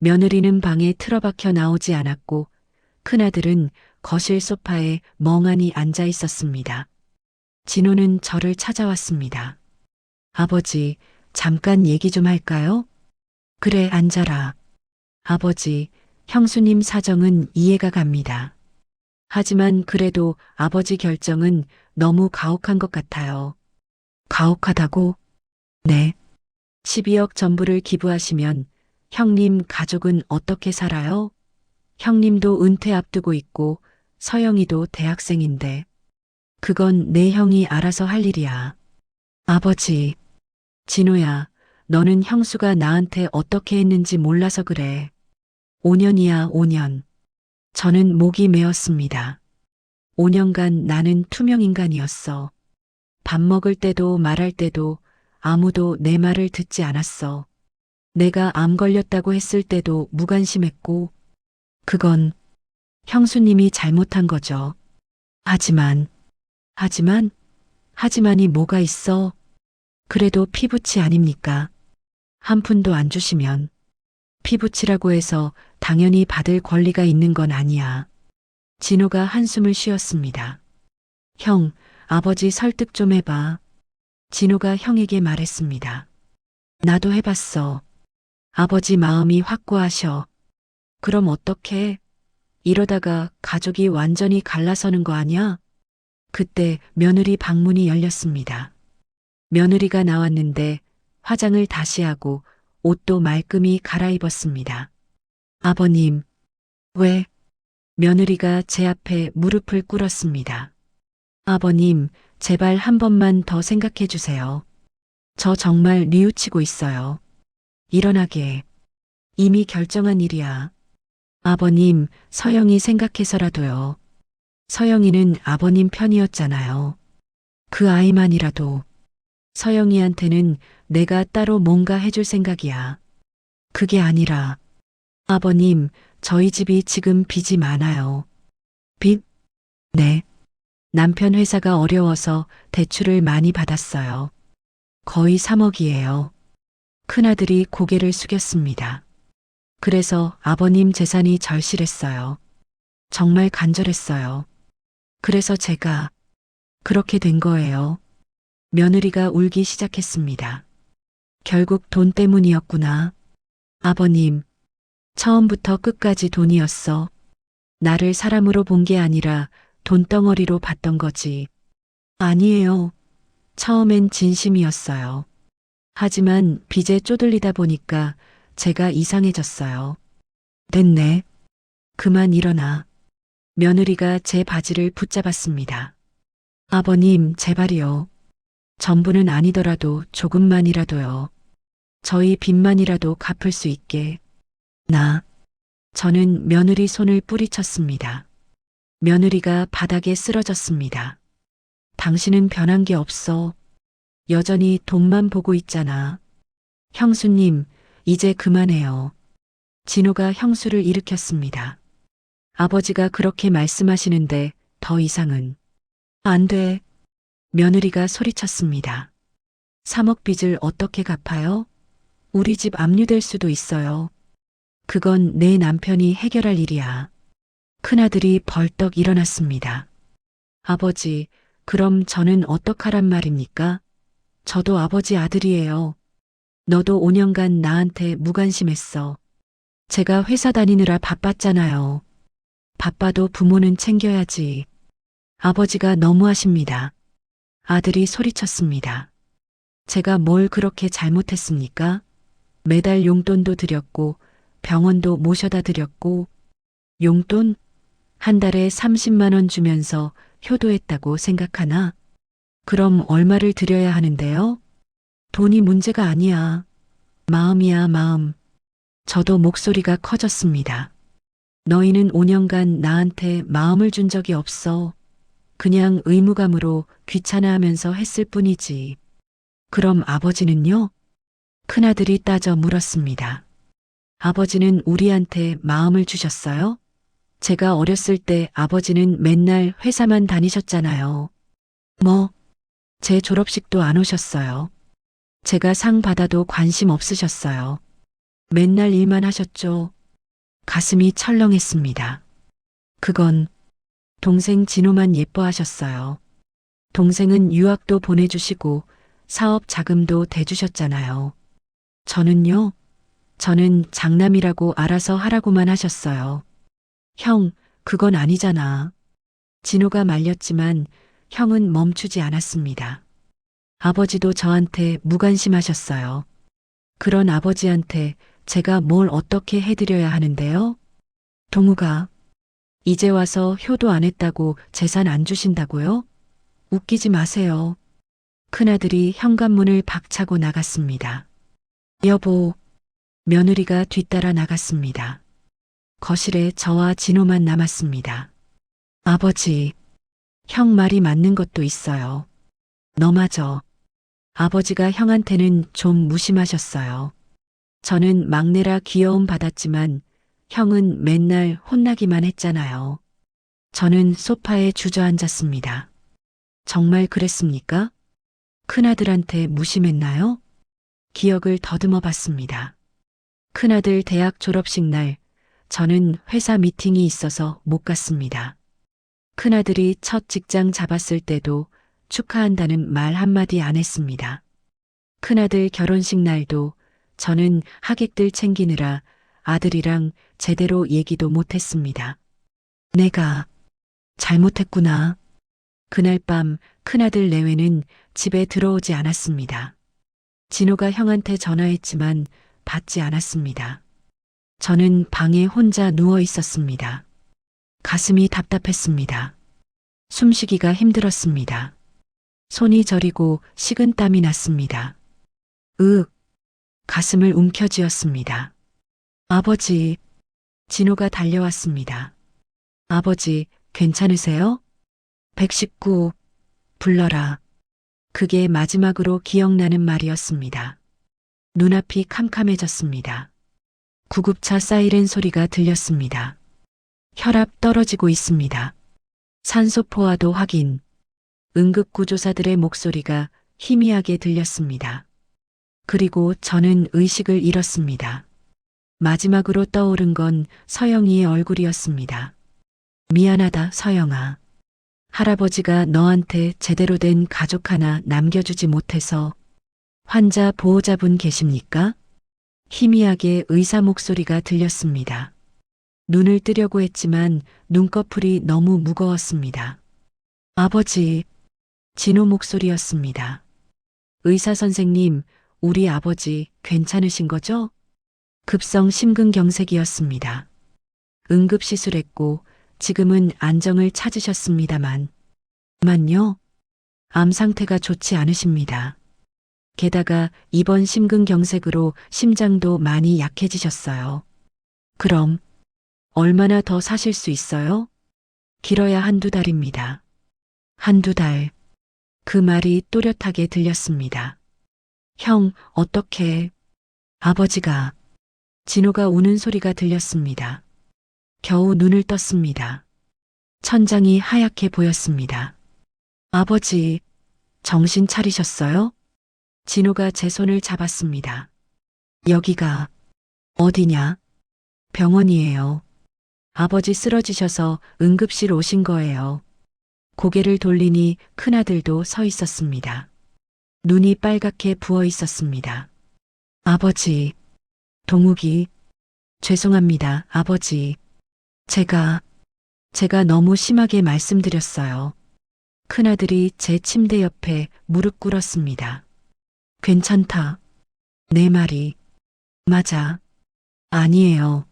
며느리는 방에 틀어박혀 나오지 않았고 큰아들은 거실 소파에 멍하니 앉아 있었습니다. 진호는 저를 찾아왔습니다. 아버지, 잠깐 얘기 좀 할까요? 그래, 앉아라. 아버지, 형수님 사정은 이해가 갑니다. 하지만 그래도 아버지 결정은 너무 가혹한 것 같아요. 가혹하다고? 네. 12억 전부를 기부하시면 형님 가족은 어떻게 살아요? 형님도 은퇴 앞두고 있고 서영이도 대학생인데 그건 내 형이 알아서 할 일이야. 아버지, 진호야, 너는 형수가 나한테 어떻게 했는지 몰라서 그래. 5년이야, 5년. 저는 목이 메었습니다. 5년간 나는 투명인간이었어. 밥 먹을 때도 말할 때도 아무도 내 말을 듣지 않았어. 내가 암 걸렸다고 했을 때도 무관심했고, 그건 형수님이 잘못한 거죠. 하지만, 하지만이 뭐가 있어? 그래도 피부치 아닙니까? 한 푼도 안 주시면. 피부치라고 해서 당연히 받을 권리가 있는 건 아니야. 진호가 한숨을 쉬었습니다. 형, 아버지 설득 좀 해봐. 진호가 형에게 말했습니다. 나도 해봤어. 아버지 마음이 확고하셔. 그럼 어떡해? 이러다가 가족이 완전히 갈라서는 거 아니야? 그때 며느리 방문이 열렸습니다. 며느리가 나왔는데 화장을 다시 하고 옷도 말끔히 갈아입었습니다. 아버님, 왜? 며느리가 제 앞에 무릎을 꿇었습니다. 아버님, 제발 한 번만 더 생각해 주세요. 저 정말 뉘우치고 있어요. 일어나게. 이미 결정한 일이야. 아버님, 서영이 생각해서라도요. 서영이는 아버님 편이었잖아요. 그 아이만이라도. 서영이한테는 내가 따로 뭔가 해줄 생각이야. 그게 아니라, 아버님, 저희 집이 지금 빚이 많아요. 빚? 네. 남편 회사가 어려워서 대출을 많이 받았어요. 거의 3억이에요. 큰아들이 고개를 숙였습니다. 그래서 아버님 재산이 절실했어요. 정말 간절했어요. 그래서 제가 그렇게 된 거예요. 며느리가 울기 시작했습니다. 결국 돈 때문이었구나. 아버님, 처음부터 끝까지 돈이었어. 나를 사람으로 본 게 아니라 돈덩어리로 봤던 거지. 아니에요. 처음엔 진심이었어요. 하지만 빚에 쪼들리다 보니까 제가 이상해졌어요. 됐네. 그만 일어나. 며느리가 제 바지를 붙잡았습니다. 아버님, 제발이요. 전부는 아니더라도 조금만이라도요. 저희 빚만이라도 갚을 수 있게. 저는 며느리 손을 뿌리쳤습니다. 며느리가 바닥에 쓰러졌습니다. 당신은 변한 게 없어. 여전히 돈만 보고 있잖아. 형수님, 이제 그만해요. 진호가 형수를 일으켰습니다. 아버지가 그렇게 말씀하시는데 더 이상은 안 돼. 며느리가 소리쳤습니다. 3억 빚을 어떻게 갚아요? 우리 집 압류될 수도 있어요. 그건 내 남편이 해결할 일이야. 큰아들이 벌떡 일어났습니다. 아버지, 그럼 저는 어떡하란 말입니까? 저도 아버지 아들이에요. 너도 5년간 나한테 무관심했어. 제가 회사 다니느라 바빴잖아요. 바빠도 부모는 챙겨야지. 아버지가 너무하십니다. 아들이 소리쳤습니다. 제가 뭘 그렇게 잘못했습니까? 매달 용돈도 드렸고 병원도 모셔다 드렸고 용돈? 한 달에 30만 원 주면서 효도했다고 생각하나? 그럼 얼마를 드려야 하는데요? 돈이 문제가 아니야. 마음이야, 마음. 저도 목소리가 커졌습니다. 너희는 5년간 나한테 마음을 준 적이 없어. 그냥 의무감으로 귀찮아하면서 했을 뿐이지. 그럼 아버지는요? 큰아들이 따져 물었습니다. 아버지는 우리한테 마음을 주셨어요? 제가 어렸을 때 아버지는 맨날 회사만 다니셨잖아요. 제 졸업식도 안 오셨어요. 제가 상 받아도 관심 없으셨어요. 맨날 일만 하셨죠. 가슴이 철렁했습니다. 그건 동생 진호만 예뻐하셨어요. 동생은 유학도 보내주시고 사업 자금도 대주셨잖아요. 저는요? 저는 장남이라고 알아서 하라고만 하셨어요. 형, 그건 아니잖아. 진호가 말렸지만 형은 멈추지 않았습니다. 아버지도 저한테 무관심하셨어요. 그런 아버지한테 제가 뭘 어떻게 해드려야 하는데요? 동우가 이제 와서 효도 안 했다고 재산 안 주신다고요? 웃기지 마세요. 큰아들이 현관문을 박차고 나갔습니다. 여보, 며느리가 뒤따라 나갔습니다. 거실에 저와 진호만 남았습니다. 아버지, 형 말이 맞는 것도 있어요. 너마저. 아버지가 형한테는 좀 무심하셨어요. 저는 막내라 귀여움 받았지만 형은 맨날 혼나기만 했잖아요. 저는 소파에 주저앉았습니다. 정말 그랬습니까? 큰아들한테 무심했나요? 기억을 더듬어 봤습니다. 큰아들 대학 졸업식 날 저는 회사 미팅이 있어서 못 갔습니다. 큰아들이 첫 직장 잡았을 때도 축하한다는 말 한마디 안 했습니다. 큰아들 결혼식 날도 저는 하객들 챙기느라 아들이랑 제대로 얘기도 못 했습니다. 내가 잘못했구나. 그날 밤 큰아들 내외는 집에 들어오지 않았습니다. 진호가 형한테 전화했지만 받지 않았습니다. 저는 방에 혼자 누워 있었습니다. 가슴이 답답했습니다. 숨쉬기가 힘들었습니다. 손이 저리고 식은땀이 났습니다. 가슴을 움켜쥐었습니다. 아버지, 진호가 달려왔습니다. 아버지, 괜찮으세요? 119, 불러라. 그게 마지막으로 기억나는 말이었습니다. 눈앞이 캄캄해졌습니다. 구급차 사이렌 소리가 들렸습니다. 혈압 떨어지고 있습니다. 산소포화도 확인. 응급구조사들의 목소리가 희미하게 들렸습니다. 그리고 저는 의식을 잃었습니다. 마지막으로 떠오른 건 서영이의 얼굴이었습니다. 미안하다, 서영아. 할아버지가 너한테 제대로 된 가족 하나 남겨주지 못해서. 환자 보호자분 계십니까? 희미하게 의사 목소리가 들렸습니다. 눈을 뜨려고 했지만 눈꺼풀이 너무 무거웠습니다. 아버지, 진호 목소리였습니다. 의사 선생님, 우리 아버지 괜찮으신 거죠? 급성 심근경색이었습니다. 응급시술했고 지금은 안정을 찾으셨습니다만, 만요? 암 상태가 좋지 않으십니다. 게다가 이번 심근경색으로 심장도 많이 약해지셨어요. 그럼 얼마나 더 사실 수 있어요? 길어야 한두 달입니다. 한두 달. 그 말이 또렷하게 들렸습니다. 형, 어떻게? 아버지가, 진호가 우는 소리가 들렸습니다. 겨우 눈을 떴습니다. 천장이 하얗게 보였습니다. 아버지, 정신 차리셨어요? 진호가 제 손을 잡았습니다. 여기가 어디냐? 병원이에요. 아버지 쓰러지셔서 응급실 오신 거예요. 고개를 돌리니 큰아들도 서 있었습니다. 눈이 빨갛게 부어 있었습니다. 아버지, 동욱이, 죄송합니다, 아버지. 제가 너무 심하게 말씀드렸어요. 큰아들이 제 침대 옆에 무릎 꿇었습니다. 괜찮다. 내 말이. 맞아. 아니에요.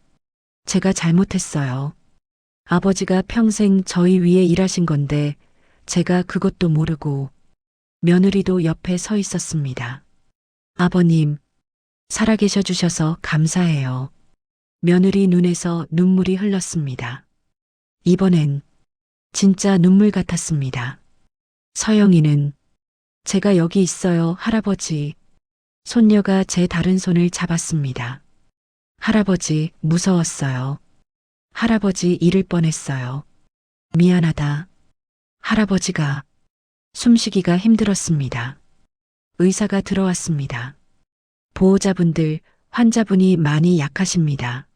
제가 잘못했어요. 아버지가 평생 저희 위에 일하신 건데 제가 그것도 모르고 며느리도 옆에 서 있었습니다. 아버님, 살아계셔 주셔서 감사해요. 며느리 눈에서 눈물이 흘렀습니다. 이번엔 진짜 눈물 같았습니다. 서영이는 제가 여기 있어요, 할아버지. 손녀가 제 다른 손을 잡았습니다. 할아버지, 무서웠어요. 할아버지 잃을 뻔했어요. 미안하다. 할아버지가 숨쉬기가 힘들었습니다. 의사가 들어왔습니다. 보호자분들, 환자분이 많이 약하십니다.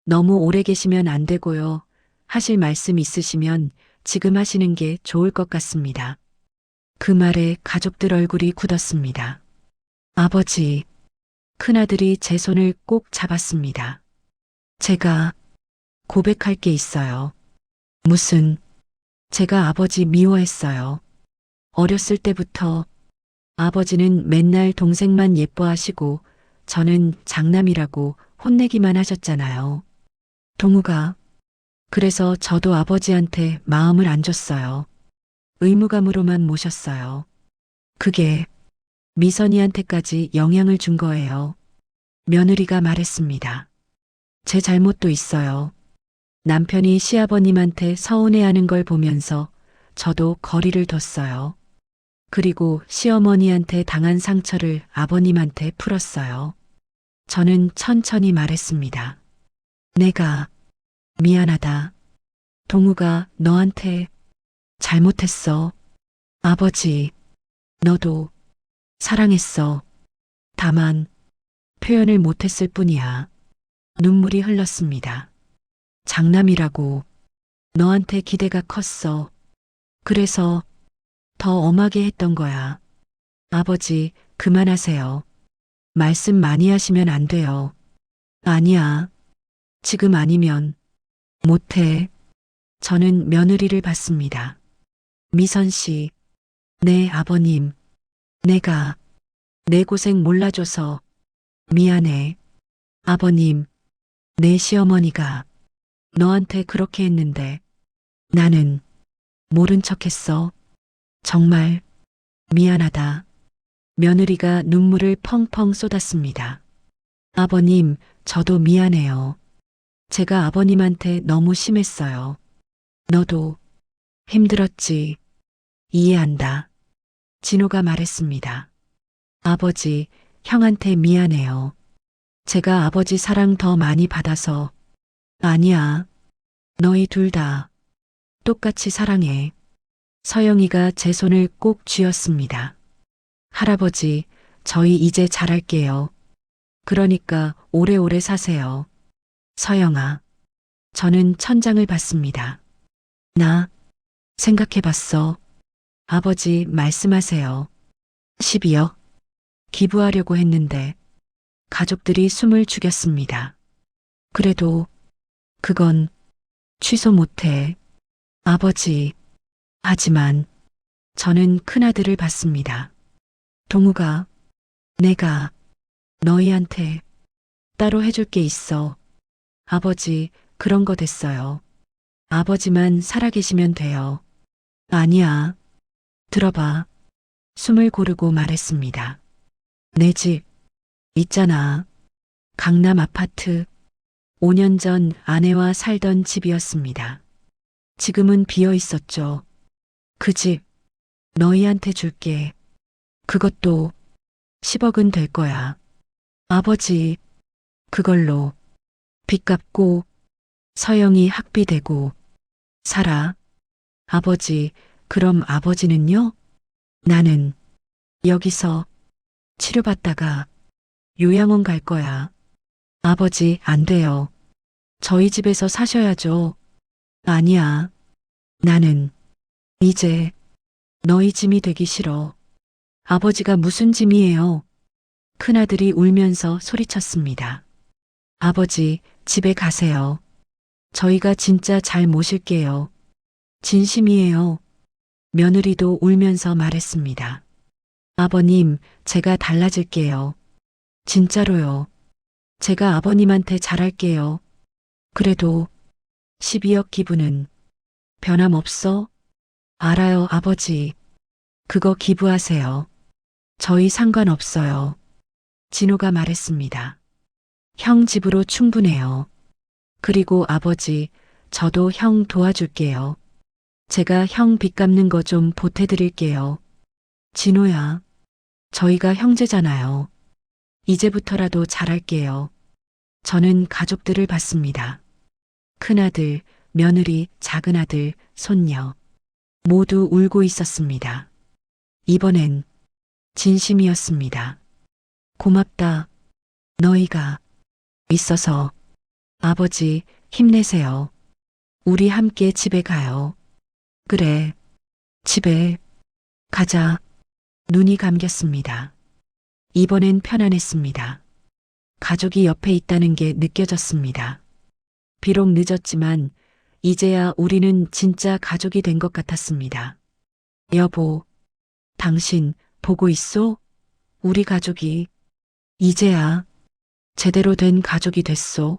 너무 오래 계시면 안 되고요. 하실 말씀 있으시면 지금 하시는 게 좋을 것 같습니다. 그 말에 가족들 얼굴이 굳었습니다. 아버지, 큰아들이 제 손을 꼭 잡았습니다. 제가 고백할 게 있어요. 무슨, 제가 아버지 미워했어요. 어렸을 때부터 아버지는 맨날 동생만 예뻐하시고 저는 장남이라고 혼내기만 하셨잖아요. 동우가. 그래서 저도 아버지한테 마음을 안 줬어요. 의무감으로만 모셨어요. 그게 미선이한테까지 영향을 준 거예요. 며느리가 말했습니다. 제 잘못도 있어요. 남편이 시아버님한테 서운해하는 걸 보면서 저도 거리를 뒀어요. 그리고 시어머니한테 당한 상처를 아버님한테 풀었어요. 저는 천천히 말했습니다. 내가 미안하다. 동우가 너한테 잘못했어. 아버지, 너도 사랑했어. 다만 표현을 못했을 뿐이야. 눈물이 흘렀습니다. 장남이라고 너한테 기대가 컸어. 그래서 더 엄하게 했던 거야. 아버지, 그만하세요. 말씀 많이 하시면 안 돼요. 아니야. 지금 아니면 못해. 저는 며느리를 받습니다. 미선 씨, 네 아버님. 내가 내 고생 몰라줘서 미안해. 아버님, 내 시어머니가 너한테 그렇게 했는데 나는 모른 척했어. 정말 미안하다. 며느리가 눈물을 펑펑 쏟았습니다. 아버님, 저도 미안해요. 제가 아버님한테 너무 심했어요. 너도 힘들었지. 이해한다. 진호가 말했습니다. 아버지, 형한테 미안해요. 제가 아버지 사랑 더 많이 받아서. 아니야. 너희 둘 다 똑같이 사랑해. 서영이가 제 손을 꼭 쥐었습니다. 할아버지, 저희 이제 잘할게요. 그러니까 오래오래 사세요. 서영아, 저는 천장을 봤습니다. 나 생각해봤어. 아버지 말씀하세요. 12억 기부하려고 했는데 가족들이 숨을 죽였습니다. 그래도 그건 취소 못해. 아버지. 하지만 저는 큰아들을 봤습니다. 동우가 내가 너희한테 따로 해줄 게 있어. 아버지, 그런 거 됐어요. 아버지만 살아계시면 돼요. 아니야. 들어봐. 숨을 고르고 말했습니다. 내 집 있잖아. 강남 아파트. 5년 전 아내와 살던 집이었습니다. 지금은 비어 있었죠. 그 집 너희한테 줄게. 그것도 10억은 될 거야. 아버지, 그걸로 빚 갚고 서영이 학비 대고 살아. 아버지, 그럼 아버지는요? 나는 여기서 치료받다가 요양원 갈 거야. 아버지, 안 돼요. 저희 집에서 사셔야죠. 아니야. 나는 이제 너희 짐이 되기 싫어. 아버지가 무슨 짐이에요? 큰아들이 울면서 소리쳤습니다. 아버지, 집에 가세요. 저희가 진짜 잘 모실게요. 진심이에요. 며느리도 울면서 말했습니다. 아버님, 제가 달라질게요. 진짜로요. 제가 아버님한테 잘할게요. 그래도 12억 기부는 변함없어? 알아요, 아버지. 그거 기부하세요. 저희 상관없어요. 진호가 말했습니다. 형 집으로 충분해요. 그리고 아버지, 저도 형 도와줄게요. 제가 형 빚 갚는 거 좀 보태드릴게요. 진호야, 저희가 형제잖아요. 이제부터라도 잘할게요. 저는 가족들을 봤습니다. 큰아들, 며느리, 작은아들, 손녀. 모두 울고 있었습니다. 이번엔 진심이었습니다. 고맙다. 너희가 있어서. 아버지, 힘내세요. 우리 함께 집에 가요. 그래. 집에 가자. 눈이 감겼습니다. 이번엔 편안했습니다. 가족이 옆에 있다는 게 느껴졌습니다. 비록 늦었지만 이제야 우리는 진짜 가족이 된 것 같았습니다. 여보, 당신 보고 있소? 우리 가족이 이제야 제대로 된 가족이 됐소.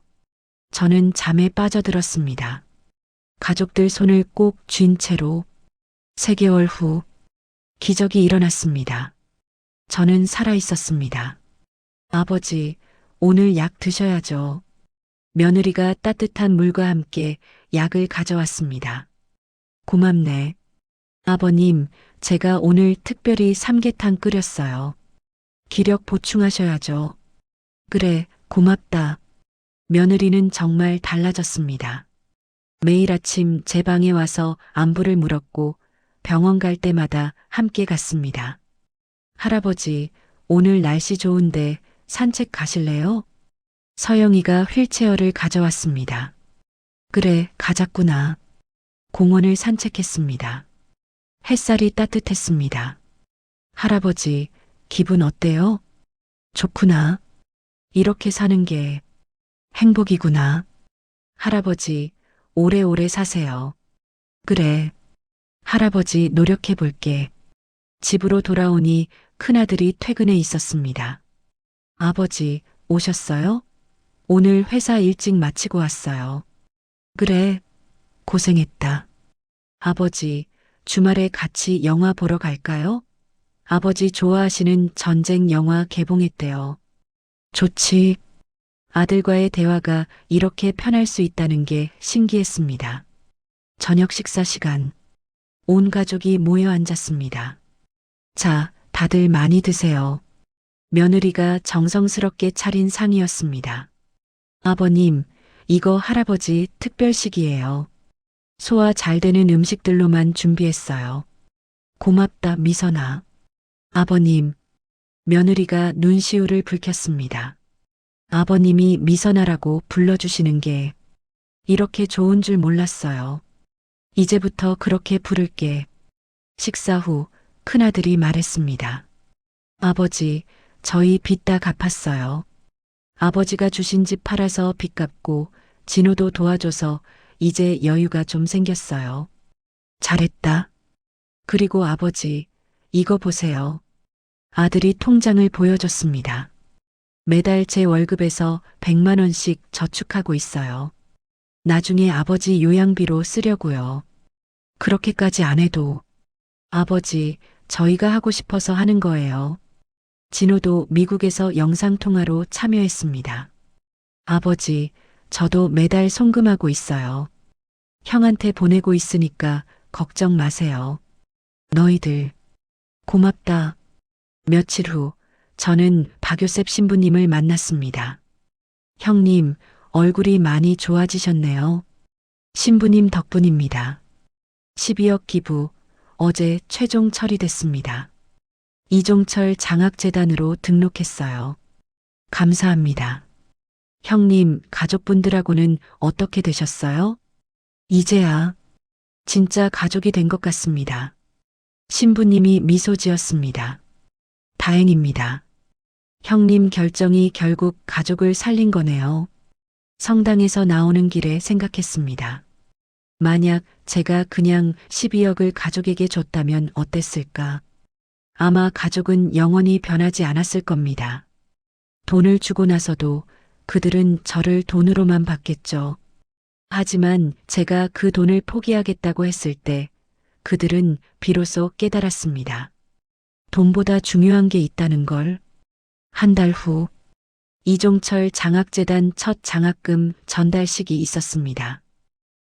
저는 잠에 빠져들었습니다. 가족들 손을 꼭 쥔 채로 3개월 후 기적이 일어났습니다. 저는 살아 있었습니다. 아버지, 오늘 약 드셔야죠. 며느리가 따뜻한 물과 함께 약을 가져왔습니다. 고맙네. 아버님, 제가 오늘 특별히 삼계탕 끓였어요. 기력 보충하셔야죠. 그래, 고맙다. 며느리는 정말 달라졌습니다. 매일 아침 제 방에 와서 안부를 물었고 병원 갈 때마다 함께 갔습니다. 할아버지, 오늘 날씨 좋은데 산책 가실래요? 서영이가 휠체어를 가져왔습니다. 그래, 가자꾸나. 공원을 산책했습니다. 햇살이 따뜻했습니다. 할아버지, 기분 어때요? 좋구나. 이렇게 사는 게 행복이구나. 할아버지, 오래오래 사세요. 그래. 할아버지, 노력해 볼게. 집으로 돌아오니 큰아들이 퇴근해 있었습니다. 아버지, 오셨어요? 오늘 회사 일찍 마치고 왔어요. 그래. 고생했다. 아버지, 주말에 같이 영화 보러 갈까요? 아버지 좋아하시는 전쟁 영화 개봉했대요. 좋지. 아들과의 대화가 이렇게 편할 수 있다는 게 신기했습니다. 저녁 식사 시간. 온 가족이 모여 앉았습니다. 자, 다들 많이 드세요. 며느리가 정성스럽게 차린 상이었습니다. 아버님, 이거 할아버지 특별식이에요. 소화 잘 되는 음식들로만 준비했어요. 고맙다, 미선아. 아버님, 며느리가 눈시울을 붉혔습니다. 아버님이 미선아라고 불러주시는 게 이렇게 좋은 줄 몰랐어요. 이제부터 그렇게 부를게. 식사 후 큰아들이 말했습니다. 아버지, 저희 빚 다 갚았어요. 아버지가 주신 집 팔아서 빚 갚고 진호도 도와줘서 이제 여유가 좀 생겼어요. 잘했다. 그리고 아버지, 이거 보세요. 아들이 통장을 보여줬습니다. 매달 제 월급에서 100만 원씩 저축하고 있어요. 나중에 아버지 요양비로 쓰려고요. 그렇게까지 안 해도 아버지, 저희가 하고 싶어서 하는 거예요. 진호도 미국에서 영상통화로 참여했습니다. 아버지, 저도 매달 송금하고 있어요. 형한테 보내고 있으니까 걱정 마세요. 너희들, 고맙다. 며칠 후, 저는 박요셉 신부님을 만났습니다. 형님, 얼굴이 많이 좋아지셨네요. 신부님 덕분입니다. 12억 기부, 어제 최종 처리됐습니다. 이종철 장학재단으로 등록했어요. 감사합니다. 형님, 가족분들하고는 어떻게 되셨어요? 이제야 진짜 가족이 된 것 같습니다. 신부님이 미소 지었습니다. 다행입니다. 형님 결정이 결국 가족을 살린 거네요. 성당에서 나오는 길에 생각했습니다. 만약 제가 그냥 12억을 가족에게 줬다면 어땠을까? 아마 가족은 영원히 변하지 않았을 겁니다. 돈을 주고 나서도 그들은 저를 돈으로만 봤겠죠. 하지만 제가 그 돈을 포기하겠다고 했을 때 그들은 비로소 깨달았습니다. 돈보다 중요한 게 있다는 걸. 한 달 후, 이종철 장학재단 첫 장학금 전달식이 있었습니다.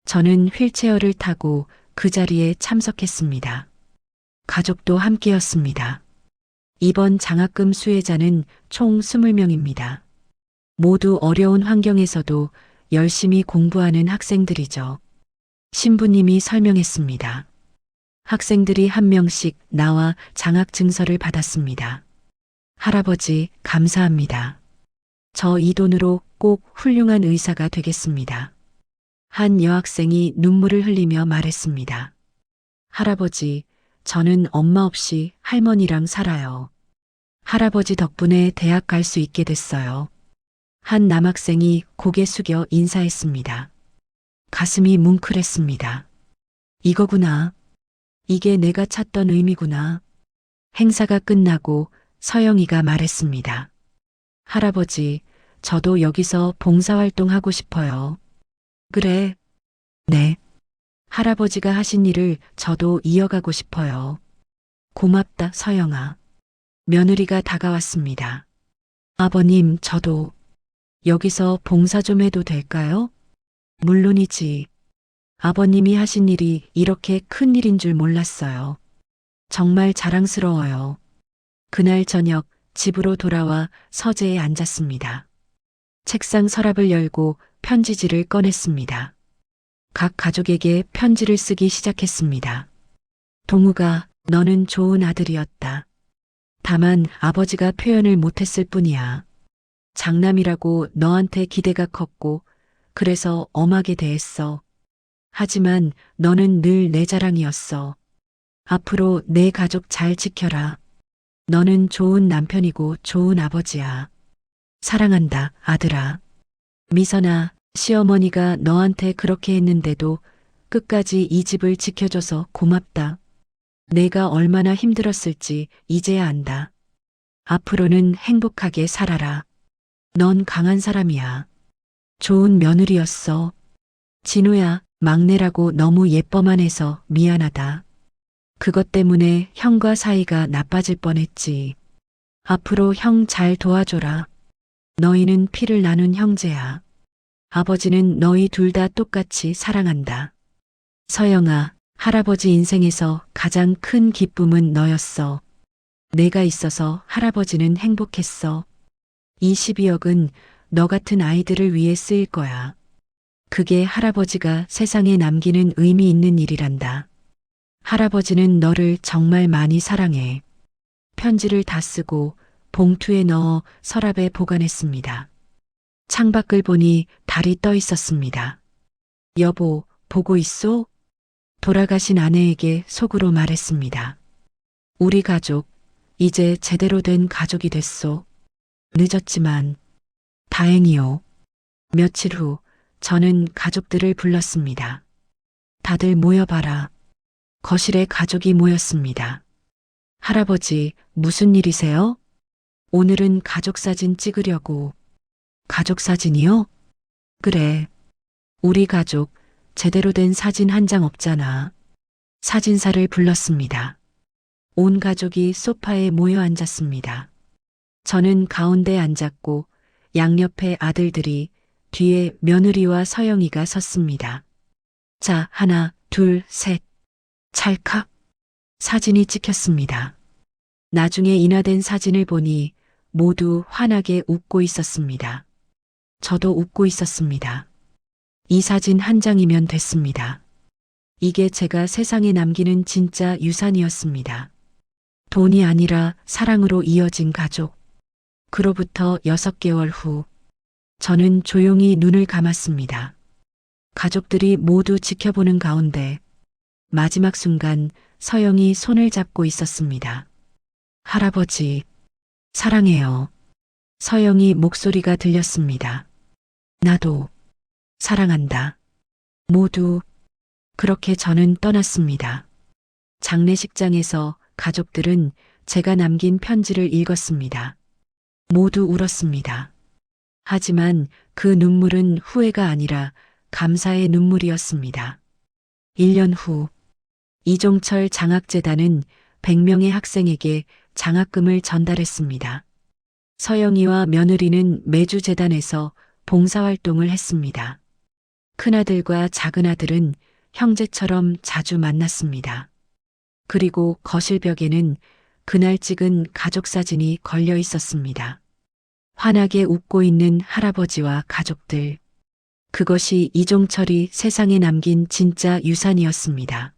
저는 휠체어를 타고 그 자리에 참석했습니다. 가족도 함께였습니다. 이번 장학금 수혜자는 총 20명입니다. 모두 어려운 환경에서도 열심히 공부하는 학생들이죠. 신부님이 설명했습니다. 학생들이 한 명씩 나와 장학 증서를 받았습니다. 할아버지, 감사합니다. 저 이 돈으로 꼭 훌륭한 의사가 되겠습니다. 한 여학생이 눈물을 흘리며 말했습니다. 할아버지, 저는 엄마 없이 할머니랑 살아요. 할아버지 덕분에 대학 갈 수 있게 됐어요. 한 남학생이 고개 숙여 인사했습니다. 가슴이 뭉클했습니다. 이거구나. 이게 내가 찾던 의미구나. 행사가 끝나고 서영이가 말했습니다. 할아버지, 저도 여기서 봉사활동하고 싶어요. 그래. 네. 할아버지가 하신 일을 저도 이어가고 싶어요. 고맙다, 서영아. 며느리가 다가왔습니다. 아버님, 저도 여기서 봉사 좀 해도 될까요? 물론이지. 아버님이 하신 일이 이렇게 큰 일인 줄 몰랐어요. 정말 자랑스러워요. 그날 저녁 집으로 돌아와 서재에 앉았습니다. 책상 서랍을 열고 편지지를 꺼냈습니다. 각 가족에게 편지를 쓰기 시작했습니다. 동우가, 너는 좋은 아들이었다. 다만 아버지가 표현을 못했을 뿐이야. 장남이라고 너한테 기대가 컸고 그래서 엄하게 대했어. 하지만 너는 늘 내 자랑이었어. 앞으로 내 가족 잘 지켜라. 너는 좋은 남편이고 좋은 아버지야. 사랑한다, 아들아. 미선아, 시어머니가 너한테 그렇게 했는데도 끝까지 이 집을 지켜줘서 고맙다. 내가 얼마나 힘들었을지 이제야 안다. 앞으로는 행복하게 살아라. 넌 강한 사람이야. 좋은 며느리였어. 진우야, 막내라고 너무 예뻐만 해서 미안하다. 그것 때문에 형과 사이가 나빠질 뻔했지. 앞으로 형 잘 도와줘라. 너희는 피를 나눈 형제야. 아버지는 너희 둘 다 똑같이 사랑한다. 서영아, 할아버지 인생에서 가장 큰 기쁨은 너였어. 내가 있어서 할아버지는 행복했어. 이 12억은 너 같은 아이들을 위해 쓰일 거야. 그게 할아버지가 세상에 남기는 의미 있는 일이란다. 할아버지는 너를 정말 많이 사랑해. 편지를 다 쓰고 봉투에 넣어 서랍에 보관했습니다. 창밖을 보니 달이 떠 있었습니다. 여보, 보고 있소? 돌아가신 아내에게 속으로 말했습니다. 우리 가족, 이제 제대로 된 가족이 됐소. 늦었지만 다행이요. 며칠 후 저는 가족들을 불렀습니다. 다들 모여봐라. 거실에 가족이 모였습니다. 할아버지, 무슨 일이세요? 오늘은 가족 사진 찍으려고. 가족 사진이요? 그래. 우리 가족 제대로 된 사진 한 장 없잖아. 사진사를 불렀습니다. 온 가족이 소파에 모여 앉았습니다. 저는 가운데 앉았고 양옆에 아들들이 뒤에 며느리와 서영이가 섰습니다. 자, 하나, 둘, 셋. 찰칵. 사진이 찍혔습니다. 나중에 인화된 사진을 보니 모두 환하게 웃고 있었습니다. 저도 웃고 있었습니다. 이 사진 한 장이면 됐습니다. 이게 제가 세상에 남기는 진짜 유산이었습니다. 돈이 아니라 사랑으로 이어진 가족. 그로부터 6개월 후, 저는 조용히 눈을 감았습니다. 가족들이 모두 지켜보는 가운데 마지막 순간 서영이 손을 잡고 있었습니다. 할아버지, 사랑해요. 서영이 목소리가 들렸습니다. 나도 사랑한다. 모두. 그렇게 저는 떠났습니다. 장례식장에서 가족들은 제가 남긴 편지를 읽었습니다. 모두 울었습니다. 하지만 그 눈물은 후회가 아니라 감사의 눈물이었습니다. 1년 후, 이종철 장학재단은 100명의 학생에게 장학금을 전달했습니다. 서영이와 며느리는 매주 재단에서 봉사활동을 했습니다. 큰아들과 작은아들은 형제처럼 자주 만났습니다. 그리고 거실 벽에는 그날 찍은 가족 사진이 걸려 있었습니다. 환하게 웃고 있는 할아버지와 가족들. 그것이 이종철이 세상에 남긴 진짜 유산이었습니다.